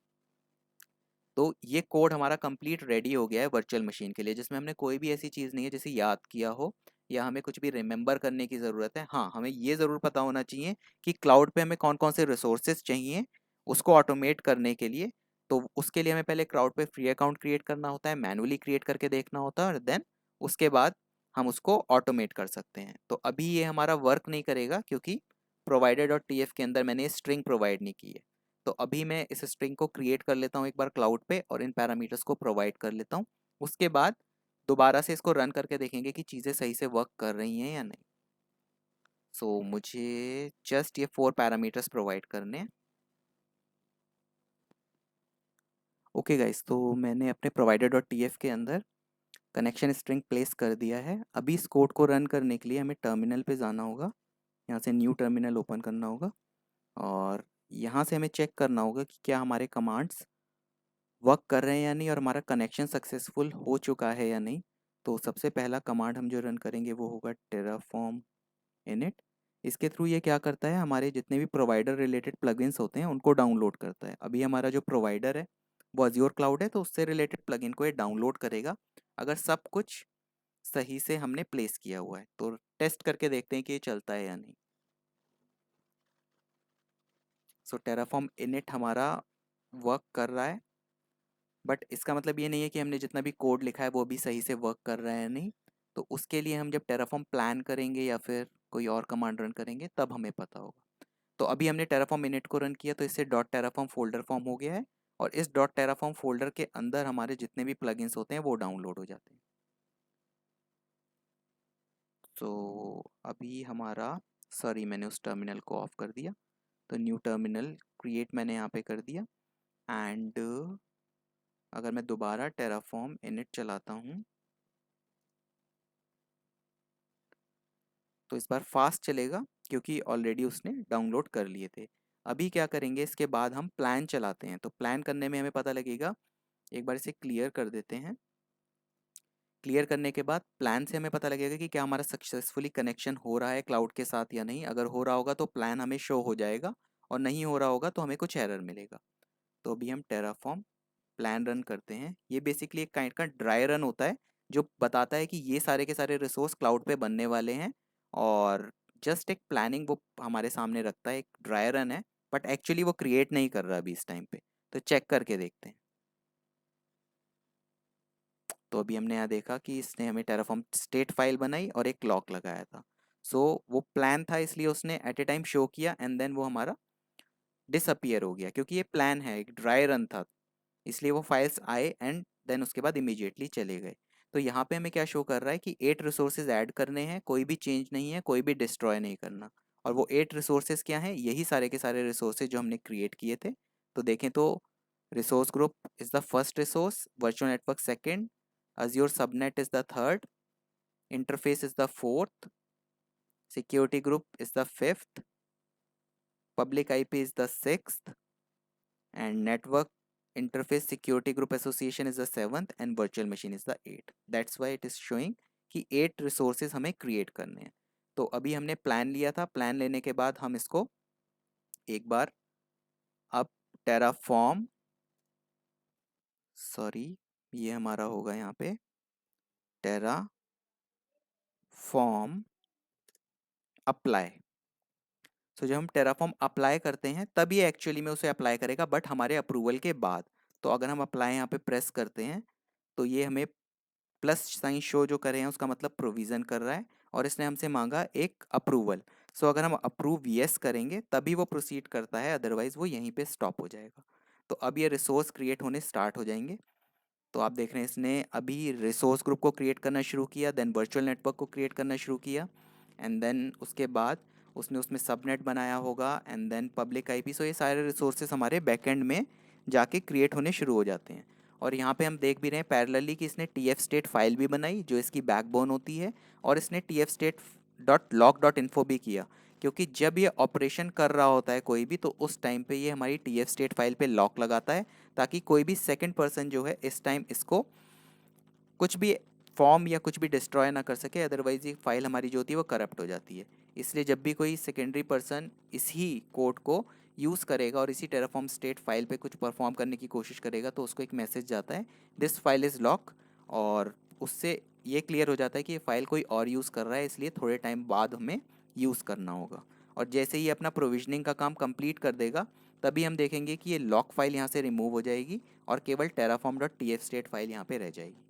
तो ये कोड हमारा कंप्लीट रेडी हो गया है वर्चुअल मशीन के लिए, जिसमें हमने कोई भी ऐसी चीज़ नहीं है जिसे याद किया हो या हमें कुछ भी रिमेंबर करने की ज़रूरत है। हाँ, हमें ये ज़रूर पता होना चाहिए कि क्लाउड पे हमें कौन कौन से रिसोर्सेज चाहिए उसको ऑटोमेट करने के लिए। तो उसके लिए हमें पहले क्लाउड पे फ्री अकाउंट क्रिएट करना होता है, मैनुअली क्रिएट करके देखना होता है, और देन उसके बाद हम उसको ऑटोमेट कर सकते हैं। तो अभी ये हमारा वर्क नहीं करेगा क्योंकि प्रोवाइडर डॉट टी एफ के अंदर मैंने स्ट्रिंग प्रोवाइड नहीं की है। तो अभी मैं इस स्ट्रिंग को क्रिएट कर लेता हूँ एक बार क्लाउड पे और इन पैरामीटर्स को प्रोवाइड कर लेता हूँ। उसके बाद दोबारा से इसको रन करके देखेंगे कि चीज़ें सही से वर्क कर रही हैं या नहीं। सो मुझे जस्ट ये 4 पैरामीटर्स प्रोवाइड करने हैं। ओके गाइस, तो मैंने अपने प्रोवाइडर डॉट टी एफ के अंदर कनेक्शन स्ट्रिंग प्लेस कर दिया है। अभी इस कोड को रन करने के लिए हमें टर्मिनल पे जाना होगा, यहाँ से न्यू टर्मिनल ओपन करना होगा, और यहाँ से हमें चेक करना होगा कि क्या हमारे कमांड्स वर्क कर रहे हैं या नहीं और हमारा कनेक्शन सक्सेसफुल हो चुका है या नहीं। तो सबसे पहला कमांड हम जो रन करेंगे वो होगा टेराफॉर्म इनिट। इसके थ्रू ये क्या करता है, हमारे जितने भी प्रोवाइडर रिलेटेड प्लगइन्स होते हैं उनको डाउनलोड करता है। अभी हमारा जो प्रोवाइडर है वो अज्योर क्लाउड है, तो उससे रिलेटेड प्लगइन को ये डाउनलोड करेगा अगर सब कुछ सही से हमने प्लेस किया हुआ है। तो टेस्ट करके देखते हैं कि ये चलता है या नहीं। सो टेराफॉर्म इनिट हमारा वर्क कर रहा है, बट इसका मतलब ये नहीं है कि हमने जितना भी कोड लिखा है वो भी सही से वर्क कर रहा है नहीं। तो उसके लिए हम जब टेराफॉर्म प्लान करेंगे या फिर कोई और कमांड रन करेंगे तब हमें पता होगा। तो अभी हमने टेराफॉर्म इनिट को रन किया तो इससे डॉट टेराफॉर्म फोल्डर फॉर्म हो गया है, और इस डॉट टेराफॉर्म फोल्डर के अंदर हमारे जितने भी प्लगइन्स होते हैं वो डाउनलोड हो जाते हैं। तो अभी हमारा, सॉरी मैंने उस टर्मिनल को ऑफ कर दिया, तो न्यू टर्मिनल क्रिएट मैंने यहाँ पे कर दिया। एंड अगर मैं दोबारा टेराफॉर्म इनिट चलाता हूँ तो इस बार फास्ट चलेगा क्योंकि ऑलरेडी उसने डाउनलोड कर लिए थे। अभी क्या करेंगे, इसके बाद हम प्लान चलाते हैं, तो प्लान करने में हमें पता लगेगा। एक बार इसे क्लियर कर देते हैं। क्लियर करने के बाद प्लान से हमें पता लगेगा कि क्या हमारा सक्सेसफुली कनेक्शन हो रहा है क्लाउड के साथ या नहीं। अगर हो रहा होगा तो प्लान हमें शो हो जाएगा, और नहीं हो रहा होगा तो हमें कुछ एरर मिलेगा। तो अभी हम टेराफॉर्म प्लान रन करते हैं। ये बेसिकली एक काइंड का ड्राई रन होता है जो बताता है कि ये सारे के सारे रिसोर्स क्लाउड पे बनने वाले हैं, और जस्ट एक प्लानिंग वो हमारे सामने रखता है। एक ड्राई रन है, बट एक्चुअली वो क्रिएट नहीं कर रहा अभी इस टाइम पे। तो चेक करके देखते हैं। तो अभी हमने यहाँ देखा कि इसने हमें टेराफॉर्म स्टेट फाइल बनाई और एक लॉक लगाया था। सो वो प्लान था इसलिए उसने एट ए टाइम शो किया एंड देन वो हमारा डिसअपियर हो गया, क्योंकि ये प्लान है, एक ड्राई रन था, इसलिए वो फाइल्स आए एंड देन उसके बाद इमीडिएटली चले गए। तो यहाँ पे हमें क्या शो कर रहा है कि 8 रिसोर्सेज ऐड करने हैं, कोई भी चेंज नहीं है, कोई भी डिस्ट्रॉय नहीं करना। और वो 8 रिसोर्सेज क्या हैं, यही सारे के सारे रिसोर्सेज जो हमने क्रिएट किए थे। तो देखें तो resource group is the first resource, virtual network second, Azure subnet is the third, interface is the fourth, security group is the fifth, public IP is the sixth, and network interface security group association is the seventh, and virtual machine is the eighth. That's why it is showing कि 8 resources हमें create करने हैं। तो अभी हमने प्लान लिया था, प्लान लेने के बाद हम इसको एक बार अब टेराफॉर्म, सॉरी ये हमारा होगा यहाँ पे टेराफॉर्म अप्लाई। सो जब हम टेराफॉर्म अप्लाई करते हैं तब ये एक्चुअली में उसे अप्लाई करेगा, बट हमारे अप्रूवल के बाद। तो अगर हम अप्लाई यहाँ पे प्रेस करते हैं तो ये हमें प्लस साइन शो जो कर रहे हैं उसका मतलब प्रोविज़न कर रहा है, और इसने हमसे मांगा एक अप्रूवल। सो अगर हम अप्रूव यस करेंगे तभी वो प्रोसीड करता है, अदरवाइज़ वो यहीं पे स्टॉप हो जाएगा। तो अब ये रिसोर्स क्रिएट होने स्टार्ट हो जाएंगे। तो आप देख रहे हैं इसने अभी रिसोर्स ग्रुप को क्रिएट करना शुरू किया, देन वर्चुअल नेटवर्क को क्रिएट करना शुरू किया, एंड देन उसके बाद उसने उसमें सबनेट बनाया होगा, एंड देन पब्लिक आईपी। सो ये सारे रिसोर्सेज हमारे बैकएंड में जाके क्रिएट होने शुरू हो जाते हैं। और यहाँ पे हम देख भी रहे हैं पैरेलली कि इसने टी एफ स्टेट फाइल भी बनाई जो इसकी बैकबोन होती है, और इसने T F state dot log dot info भी किया, क्योंकि जब ये ऑपरेशन कर रहा होता है कोई भी, तो उस टाइम पे ये हमारी टी एफ स्टेट फाइल पे लॉक लगाता है, ताकि कोई भी सेकंड पर्सन जो है इस टाइम इसको कुछ भी फॉर्म या कुछ भी डिस्ट्रॉय ना कर सके, अदरवाइज ये फाइल हमारी जो होती है वो करप्ट हो जाती है। इसलिए जब भी कोई सेकेंडरी पर्सन इसी कोड को यूज़ करेगा और इसी टेराफॉर्म स्टेट फाइल पे कुछ परफॉर्म करने की कोशिश करेगा, तो उसको एक मैसेज जाता है, दिस फाइल इज़ लॉक। और उससे ये क्लियर हो जाता है कि ये फाइल कोई और यूज़ कर रहा है, इसलिए थोड़े टाइम बाद हमें यूज़ करना होगा। और जैसे ही अपना प्रोविजनिंग का काम कंप्लीट कर देगा, तभी हम देखेंगे कि ये लॉक फाइल यहाँ से रिमूव हो जाएगी और केवल Terraform dot T F state file यहाँ पे रह जाएगी।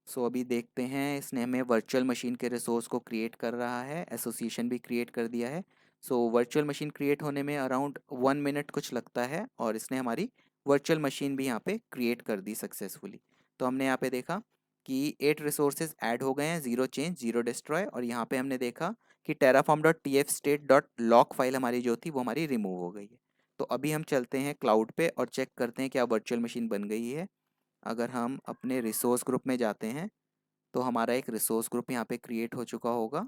सो अभी देखते हैं, इसने हमें वर्चुअल मशीन के रिसोर्स को क्रिएट कर रहा है, एसोसिएशन भी क्रिएट कर दिया है। सो वर्चुअल मशीन क्रिएट होने में अराउंड 1 मिनट कुछ लगता है, और इसने हमारी वर्चुअल मशीन भी यहाँ पे क्रिएट कर दी सक्सेसफुली। तो हमने यहाँ पे देखा कि 8 रिसोर्सेज ऐड हो गए हैं, ज़ीरो चेंज ज़ीरो डिस्ट्रॉय, और यहाँ पे हमने देखा कि Terraform dot T F state dot lock file हमारी जो थी वो हमारी रिमूव हो गई है। तो अभी हम चलते हैं क्लाउड पे और चेक करते हैं क्या वर्चुअल मशीन बन गई है। अगर हम अपने रिसोर्स ग्रुप में जाते हैं तो हमारा एक रिसोर्स ग्रुप यहाँ पे क्रिएट हो चुका होगा।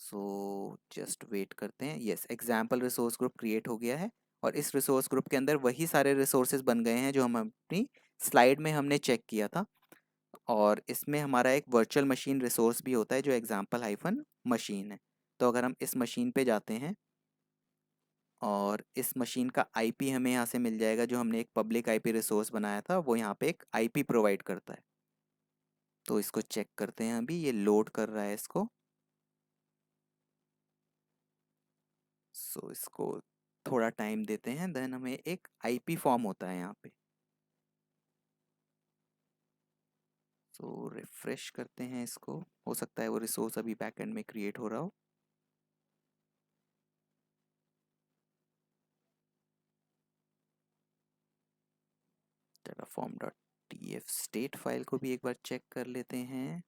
सो जस्ट वेट करते हैं, yes example resource group create हो गया है, और इस रिसोर्स ग्रुप के अंदर वही सारे रिसोर्सेज बन गए हैं जो हम अपनी स्लाइड में हमने चेक किया था। और इसमें हमारा एक वर्चुअल मशीन रिसोर्स भी होता है जो एग्जाम्पल हाइफन मशीन है। तो अगर हम इस मशीन पे जाते हैं और इस मशीन का आईपी हमें यहाँ से मिल जाएगा, जो हमने एक पब्लिक आईपी रिसोर्स बनाया था वो यहाँ पे एक आईपी प्रोवाइड करता है। तो इसको चेक करते हैं, अभी ये लोड कर रहा है इसको। सो इसको थोड़ा टाइम देते हैं, देन हमें एक आईपी फॉर्म होता है यहाँ पे। सो रिफ्रेश करते हैं इसको, हो सकता है वो रिसोर्स अभी बैकएंड में क्रिएट हो रहा हो। Terraform dot T F state file को भी एक बार चेक कर लेते हैं,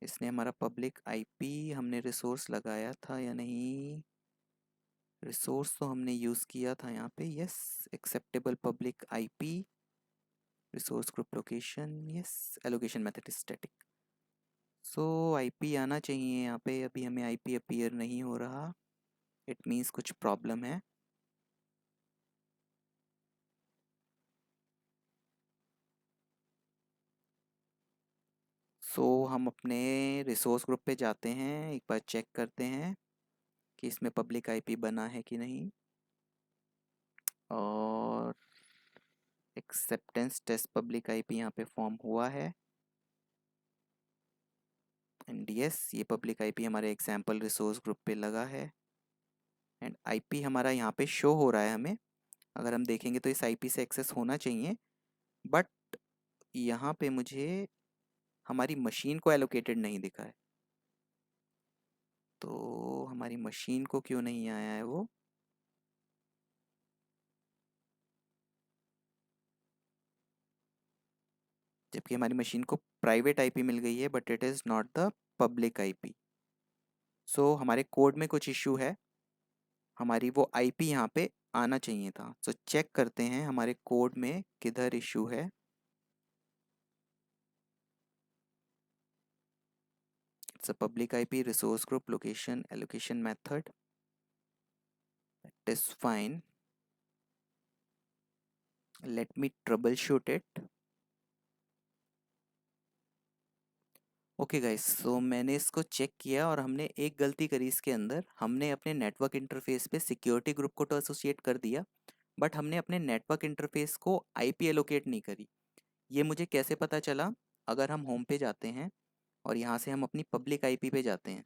इसने हमारा पब्लिक आईपी हमने रिसोर्स लगाया था या नहीं। रिसोर्स तो हमने यूज़ किया था यहाँ पे, yes acceptable public IP, resource group location, yes allocation method static. सो आईपी आना चाहिए यहाँ पे, अभी हमें आईपी अपीयर नहीं हो रहा, इट मीन्स कुछ प्रॉब्लम है। सो हम अपने रिसोर्स ग्रुप पे जाते हैं, एक बार चेक करते हैं कि इसमें पब्लिक आईपी बना है कि नहीं, और एक्सेप्टेंस टेस्ट पब्लिक आईपी यहाँ पे फॉर्म हुआ है, एंड यस ये पब्लिक आईपी हमारे एग्जाम्पल रिसोर्स ग्रुप पे लगा है, एंड आईपी हमारा यहाँ पे शो हो रहा है हमें। अगर हम देखेंगे तो इस आईपी से एक्सेस होना चाहिए, बट यहाँ पे मुझे हमारी मशीन को एलोकेटेड नहीं दिखा है। तो हमारी मशीन को क्यों नहीं आया है वो? जबकि हमारी मशीन को प्राइवेट आईपी मिल गई है, but it is not the public IP. So हमारे कोड में कुछ इश्यू है, हमारी वो आईपी यहाँ पे आना चाहिए था। सो चेक करते हैं हमारे कोड में किधर इश्यू है। It's a public IP, resource group, location, allocation method, that is fine. Let me troubleshoot it. Okay guys, so मैंने इसको चेक किया और हमने एक गलती करी इसके अंदर। हमने अपने नेटवर्क इंटरफेस पे सिक्योरिटी ग्रुप को तो एसोसिएट कर दिया, बट हमने अपने नेटवर्क इंटरफेस को आईपी एलोकेट नहीं करी। ये मुझे कैसे पता चला? अगर हम होम पे जाते हैं और यहाँ से हम अपनी पब्लिक आईपी पे जाते हैं,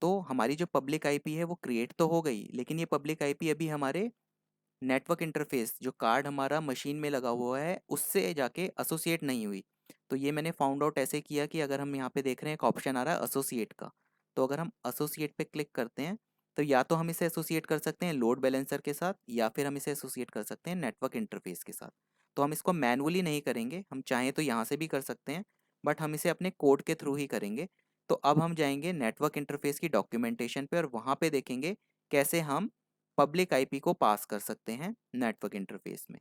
तो हमारी जो पब्लिक आईपी है वो क्रिएट तो हो गई, लेकिन ये पब्लिक आईपी अभी हमारे नेटवर्क इंटरफेस जो कार्ड हमारा मशीन में लगा हुआ है उससे जाके एसोसिएट नहीं हुई। तो ये मैंने फाउंड आउट ऐसे किया कि अगर हम यहाँ पे देख रहे हैं एक ऑप्शन आ रहा है एसोसिएट का, तो अगर हम एसोसिएट पे क्लिक करते हैं तो या तो हम इसे एसोसिएट कर सकते हैं लोड बैलेंसर के साथ, या फिर हम इसे एसोसिएट कर सकते हैं नेटवर्क इंटरफेस के साथ। तो हम इसको मैनुअली नहीं करेंगे, हम चाहें तो यहाँ से भी कर सकते हैं, बट हम इसे अपने कोड के थ्रू ही करेंगे। तो अब हम जाएंगे नेटवर्क इंटरफेस की डॉक्यूमेंटेशन पे और वहाँ पे देखेंगे कैसे हम पब्लिक आईपी को पास कर सकते हैं नेटवर्क इंटरफेस में।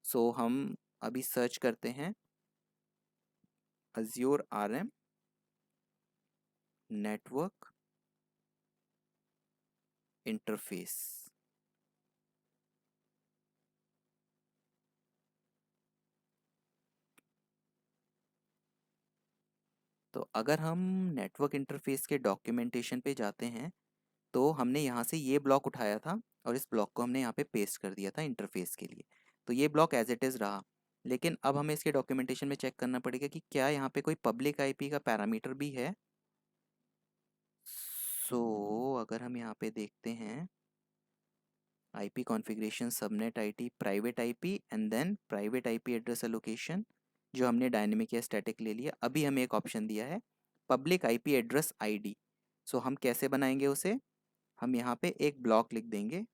सो हम अभी सर्च करते हैं Azure RM नेटवर्क इंटरफेस। तो अगर हम नेटवर्क इंटरफेस के डॉक्यूमेंटेशन पे जाते हैं, तो हमने यहाँ से ये ब्लॉक उठाया था और इस ब्लॉक को हमने यहाँ पे पेस्ट कर दिया था इंटरफेस के लिए। तो ये ब्लॉक एज इट इज़ रहा, लेकिन अब हमें इसके डॉक्यूमेंटेशन में चेक करना पड़ेगा कि क्या यहाँ पे कोई पब्लिक आईपी का पैरामीटर भी है। सो अगर हम यहाँ पे देखते हैं IP configuration subnet IT private IP and then private IP address allocation, जो हमने डायनेमिक या स्टैटिक ले लिया। अभी हमें एक ऑप्शन दिया है पब्लिक IP एड्रेस ID। सो हम कैसे बनाएंगे उसे? हम यहाँ पे एक ब्लॉक लिख देंगे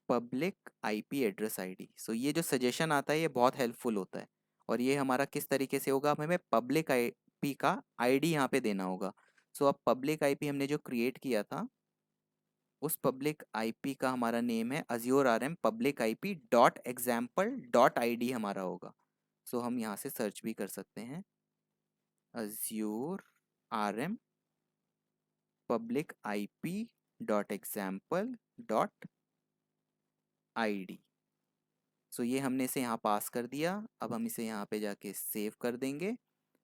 पब्लिक IP एड्रेस ID। सो ये जो सजेशन आता है ये बहुत हेल्पफुल होता है। और ये हमारा किस तरीके से होगा? अब हमें पब्लिक IP का ID यहाँ पे देना होगा। सो अब पब्लिक IP हमने जो क्रिएट किया था उस पब्लिक आईपी का हमारा नेम है Azure RM public IP dot example dot I D हमारा होगा। सो हम यहाँ से सर्च भी कर सकते हैं Azure RM public IP dot example dot I D. So ये हमने इसे यहाँ पास कर दिया। अब हम इसे यहाँ पे जाके सेव कर देंगे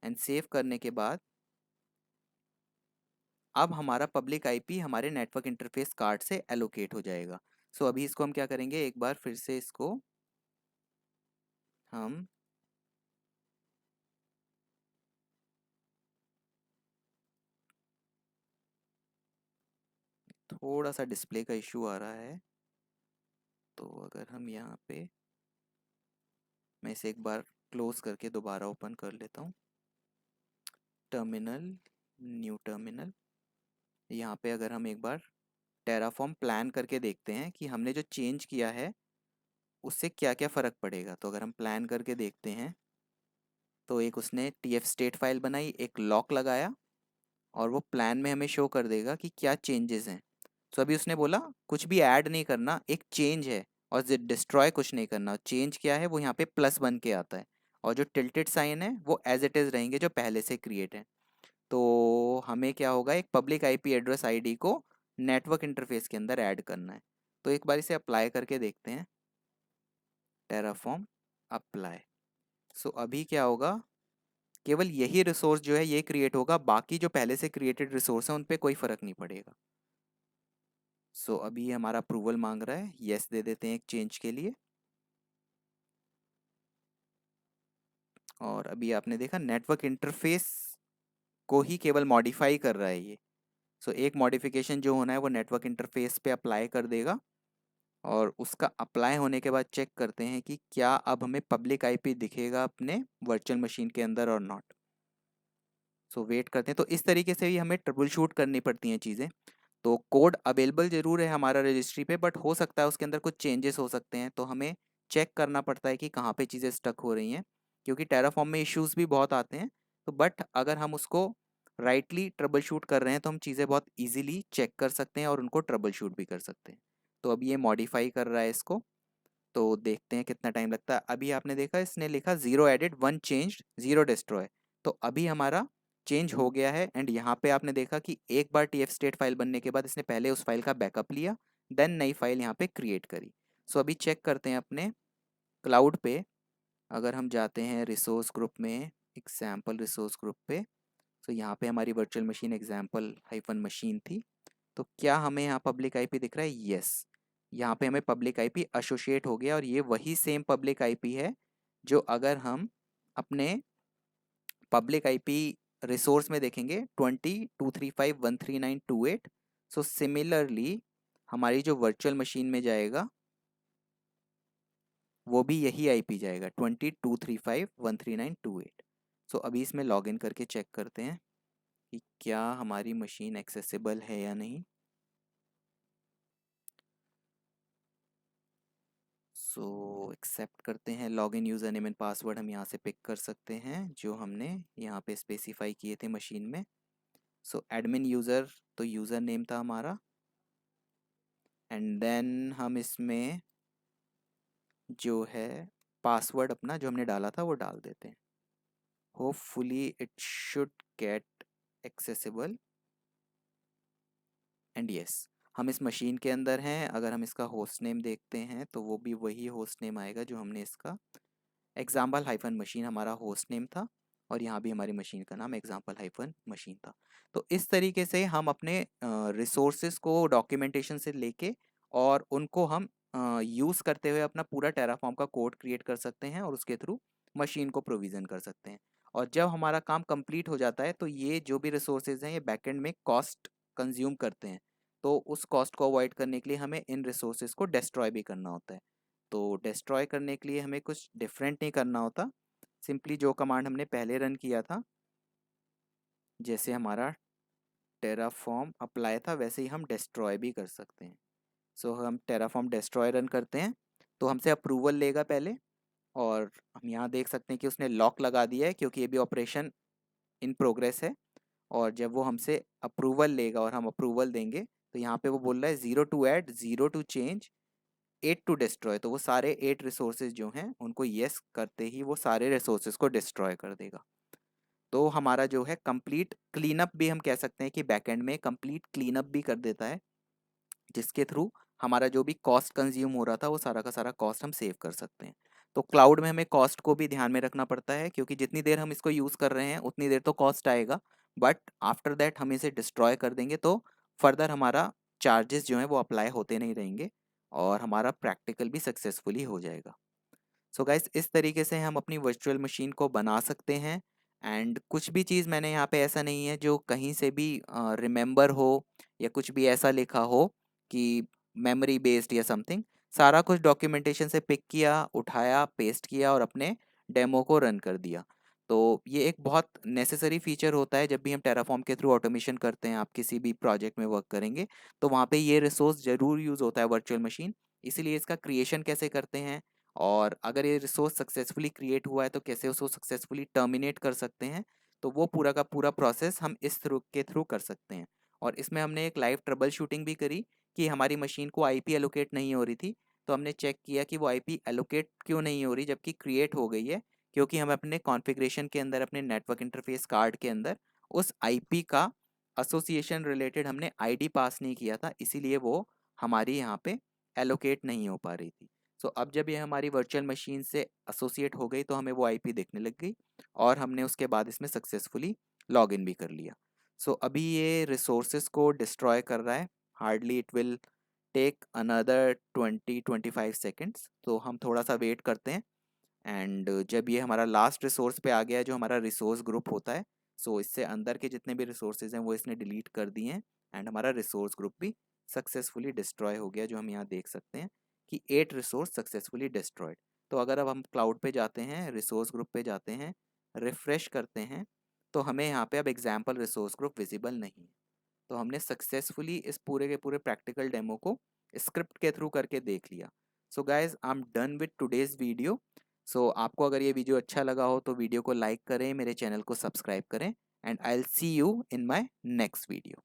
एंड सेव करने के बाद अब हमारा पब्लिक आईपी हमारे नेटवर्क इंटरफेस कार्ड से एलोकेट हो जाएगा। सो अभी इसको हम क्या करेंगे, एक बार फिर से इसको हम थोड़ा सा डिस्प्ले का इशू आ रहा है, तो अगर हम यहाँ पे, मैं इसे एक बार क्लोज करके दोबारा ओपन कर लेता हूँ। Terminal, new terminal. यहाँ पे अगर हम एक बार टेराफॉर्म प्लान करके देखते हैं कि हमने जो चेंज किया है उससे क्या क्या फ़र्क पड़ेगा। तो अगर हम प्लान करके देखते हैं तो एक उसने TF स्टेट फाइल बनाई, एक लॉक लगाया, और वो प्लान में हमें शो कर देगा कि क्या चेंजेस हैं। तो अभी उसने बोला कुछ भी ऐड नहीं करना, एक चेंज है, और डिस्ट्रॉय कुछ नहीं करना। चेंज क्या है वो यहाँ पे प्लस बन के आता है, और जो टिल्टेड साइन है वो एज इट इज़ रहेंगे जो पहले से क्रिएट है। तो हमें क्या होगा, एक पब्लिक आईपी एड्रेस आईडी को नेटवर्क इंटरफेस के अंदर ऐड करना है। तो एक बार इसे अप्लाई करके देखते हैं, टेराफॉर्म अप्लाई। सो अभी क्या होगा, केवल यही रिसोर्स जो है ये क्रिएट होगा, बाकी जो पहले से क्रिएटेड रिसोर्स हैं उन पे कोई फ़र्क नहीं पड़ेगा। सो अभी हमारा अप्रूवल मांग रहा है, यस दे देते हैं एक चेंज के लिए। और अभी आपने देखा नेटवर्क इंटरफेस को ही केवल मॉडिफाई कर रहा है ये। सो एक मॉडिफिकेशन जो होना है वो नेटवर्क इंटरफेस पे अप्लाई कर देगा, और उसका अप्लाई होने के बाद चेक करते हैं कि क्या अब हमें पब्लिक आईपी दिखेगा अपने वर्चुअल मशीन के अंदर और नॉट। सो वेट करते हैं। तो इस तरीके से ही हमें ट्रबल शूट करनी पड़ती हैं चीज़ें। तो कोड अवेलेबल ज़रूर है हमारा रजिस्ट्री पे, बट हो सकता है उसके अंदर कुछ चेंजेस हो सकते हैं, तो हमें चेक करना पड़ता है कि कहाँ पे चीज़ें स्टक हो रही हैं, क्योंकि टेराफॉर्म में इश्यूज भी बहुत आते हैं। तो बट अगर हम उसको राइटली ट्रबल शूट कर रहे हैं तो हम चीज़ें बहुत ईजिली चेक कर सकते हैं और उनको ट्रबल शूट भी कर सकते हैं। तो अब ये मॉडिफाई कर रहा है इसको, तो देखते हैं कितना टाइम लगता है। अभी आपने देखा इसने लिखा 0 एडिट 1 चेंज्ड 0 डिस्ट्रॉय। तो अभी हमारा चेंज हो गया है। एंड यहाँ पे आपने देखा कि एक बार टीएफ स्टेट फाइल बनने के बाद इसने पहले उस फाइल का बैकअप लिया, देन नई फाइल यहाँ पे क्रिएट करी। सो अभी चेक करते हैं अपने क्लाउड पे। अगर हम जाते हैं रिसोर्स ग्रुप में, एग्जाम्पल रिसोर्स ग्रुप पे, तो यहाँ पे हमारी virtual machine example hyphen machine थी। तो क्या हमें यहाँ पब्लिक आईपी दिख रहा है? यस, यहाँ पे हमें पब्लिक आईपी एसोसिएट हो गया, और ये वही सेम पब्लिक आईपी है जो अगर हम अपने पब्लिक आईपी रिसोर्स में देखेंगे 20.235.139.28। सो सिमिलरली हमारी जो वर्चुअल मशीन में जाएगा वो भी यही आईपी जाएगा 20.235.139.28। सो अभी इसमें लॉगिन करके चेक करते हैं कि क्या हमारी मशीन एक्सेसिबल है या नहीं। सो एक्सेप्ट करते हैं। Login user name and password हम यहाँ से पिक कर सकते हैं जो हमने यहाँ पे स्पेसिफाई किए थे मशीन में। सो एडमिन यूज़र, तो यूज़र नेम था हमारा, एंड देन हम इसमें जो है पासवर्ड अपना जो हमने डाला था वो डाल देते हैं। Hopefully it should get accessible, and yes, हम इस मशीन के अंदर हैं। अगर हम इसका होस्ट नेम देखते हैं तो वो भी वही होस्ट नेम आएगा जो हमने इसका एग्जाम्पल हाइफन मशीन हमारा होस्ट नेम था, और यहाँ भी हमारी मशीन का नाम एग्जाम्पल हाइफन मशीन था। तो इस तरीके से हम अपने रिसोर्सेज को डॉक्यूमेंटेशन से लेके और उनको हम यूज़ करते हुए अपना पूरा टेराफॉर्म का कोड क्रिएट कर सकते हैं और उसके थ्रू मशीन को प्रोविज़न कर सकते हैं। और जब हमारा काम कंप्लीट हो जाता है तो ये जो भी रिसोर्सेज हैं ये बैकएंड में कॉस्ट कंज्यूम करते हैं। तो उस कॉस्ट को अवॉइड करने के लिए हमें इन रिसोर्सेज को डिस्ट्रॉय भी करना होता है। तो डिस्ट्रॉय करने के लिए हमें कुछ डिफरेंट नहीं करना होता, सिंपली जो कमांड हमने पहले रन किया था, जैसे हमारा टेराफॉर्म अप्लाई था वैसे ही हम डिस्ट्रॉय भी कर सकते हैं। सो हम टेराफॉर्म डिस्ट्रॉय रन करते हैं तो हमसे अप्रूवल लेगा पहले, और हम यहाँ देख सकते हैं कि उसने लॉक लगा दिया है क्योंकि ये भी ऑपरेशन इन प्रोग्रेस है। और जब वो हमसे अप्रूवल लेगा और हम अप्रूवल देंगे तो यहाँ पे वो बोल रहा है 0 to add 0 to change 8 to destroy. तो वो सारे 8 रिसोर्सेज जो हैं उनको येस करते ही वो सारे रिसोर्सेज को डिस्ट्रॉय कर देगा। तो हमारा जो है कंप्लीट क्लीनअप भी हम कह सकते हैं कि बैकएंड में कंप्लीट क्लीनअप भी कर देता है, जिसके थ्रू हमारा जो भी कॉस्ट कंज्यूम हो रहा था वो सारा का सारा कॉस्ट हम सेव कर सकते हैं। तो क्लाउड में हमें कॉस्ट को भी ध्यान में रखना पड़ता है, क्योंकि जितनी देर हम इसको यूज़ कर रहे हैं उतनी देर तो कॉस्ट आएगा, बट आफ्टर दैट हम इसे डिस्ट्रॉय कर देंगे तो फर्दर हमारा चार्जेस जो हैं वो अप्लाई होते नहीं रहेंगे और हमारा प्रैक्टिकल भी सक्सेसफुली हो जाएगा। सो गाइस, इस तरीके से हम अपनी वर्चुअल मशीन को बना सकते हैं। एंड कुछ भी चीज़ मैंने यहाँ पे ऐसा नहीं है जो कहीं से भी रिमेंबर हो या कुछ भी ऐसा लिखा हो कि मेमोरी बेस्ड या समथिंग। सारा कुछ डॉक्यूमेंटेशन से पिक किया, उठाया, पेस्ट किया और अपने डेमो को रन कर दिया। तो ये एक बहुत नेसेसरी फीचर होता है जब भी हम टेराफॉर्म के थ्रू ऑटोमेशन करते हैं। आप किसी भी प्रोजेक्ट में वर्क करेंगे तो वहाँ पे ये रिसोर्स ज़रूर यूज़ होता है, वर्चुअल मशीन। इसीलिए इसका क्रिएशन कैसे करते हैं और अगर ये रिसोर्स सक्सेसफुली क्रिएट हुआ है तो कैसे उसको सक्सेसफुली टर्मिनेट कर सकते हैं, तो वो पूरा का पूरा प्रोसेस हम इस थ्रू कर सकते हैं। और इसमें हमने एक लाइव ट्रबल शूटिंग भी करी कि हमारी मशीन को आईपी एलोकेट नहीं हो रही थी। तो हमने चेक किया कि वो आईपी एलोकेट क्यों नहीं हो रही जबकि क्रिएट हो गई है, क्योंकि हम अपने कॉन्फ़िगरेशन के अंदर अपने नेटवर्क इंटरफेस कार्ड के अंदर उस आईपी का एसोसिएशन रिलेटेड हमने आईडी पास नहीं किया था, इसीलिए वो हमारी यहाँ पे एलोकेट नहीं हो पा रही थी। सो अब जब ये हमारी वर्चुअल मशीन से एसोसिएट हो गई तो हमें वो आईपी देखने लग गई और हमने उसके बाद इसमें सक्सेसफुली लॉगिन भी कर लिया। सो अभी ये रिसोर्सेज को डिस्ट्रॉय कर रहा है। Hardly it will take another 20-25 seconds. तो हम थोड़ा सा वेट करते हैं। एंड जब ये हमारा लास्ट रिसोर्स पे आ गया है जो हमारा रिसोर्स ग्रुप होता है, सो इससे अंदर के जितने भी रिसोर्सेज हैं वो इसने डिलीट कर दिए हैं। एंड हमारा रिसोर्स ग्रुप भी सक्सेसफुली डिस्ट्रॉय हो गया जो हम यहाँ देख सकते हैं कि 8 रिसोर्स सक्सेसफुली डिस्ट्रॉयड। तो अगर अब हम क्लाउड पे जाते हैं, रिसोर्स ग्रुप पे जाते हैं, रिफ्रेश करते हैं, तो हमें यहाँ पे अब एग्जाम्पल रिसोर्स ग्रुप विजिबल नहीं है। तो हमने सक्सेसफुली इस पूरे के पूरे प्रैक्टिकल डेमो को स्क्रिप्ट के थ्रू करके देख लिया। So guys I am done with today's video. So आपको अगर ये वीडियो अच्छा लगा हो तो वीडियो को लाइक करें, मेरे चैनल को सब्सक्राइब करें, and I will see you in my next video.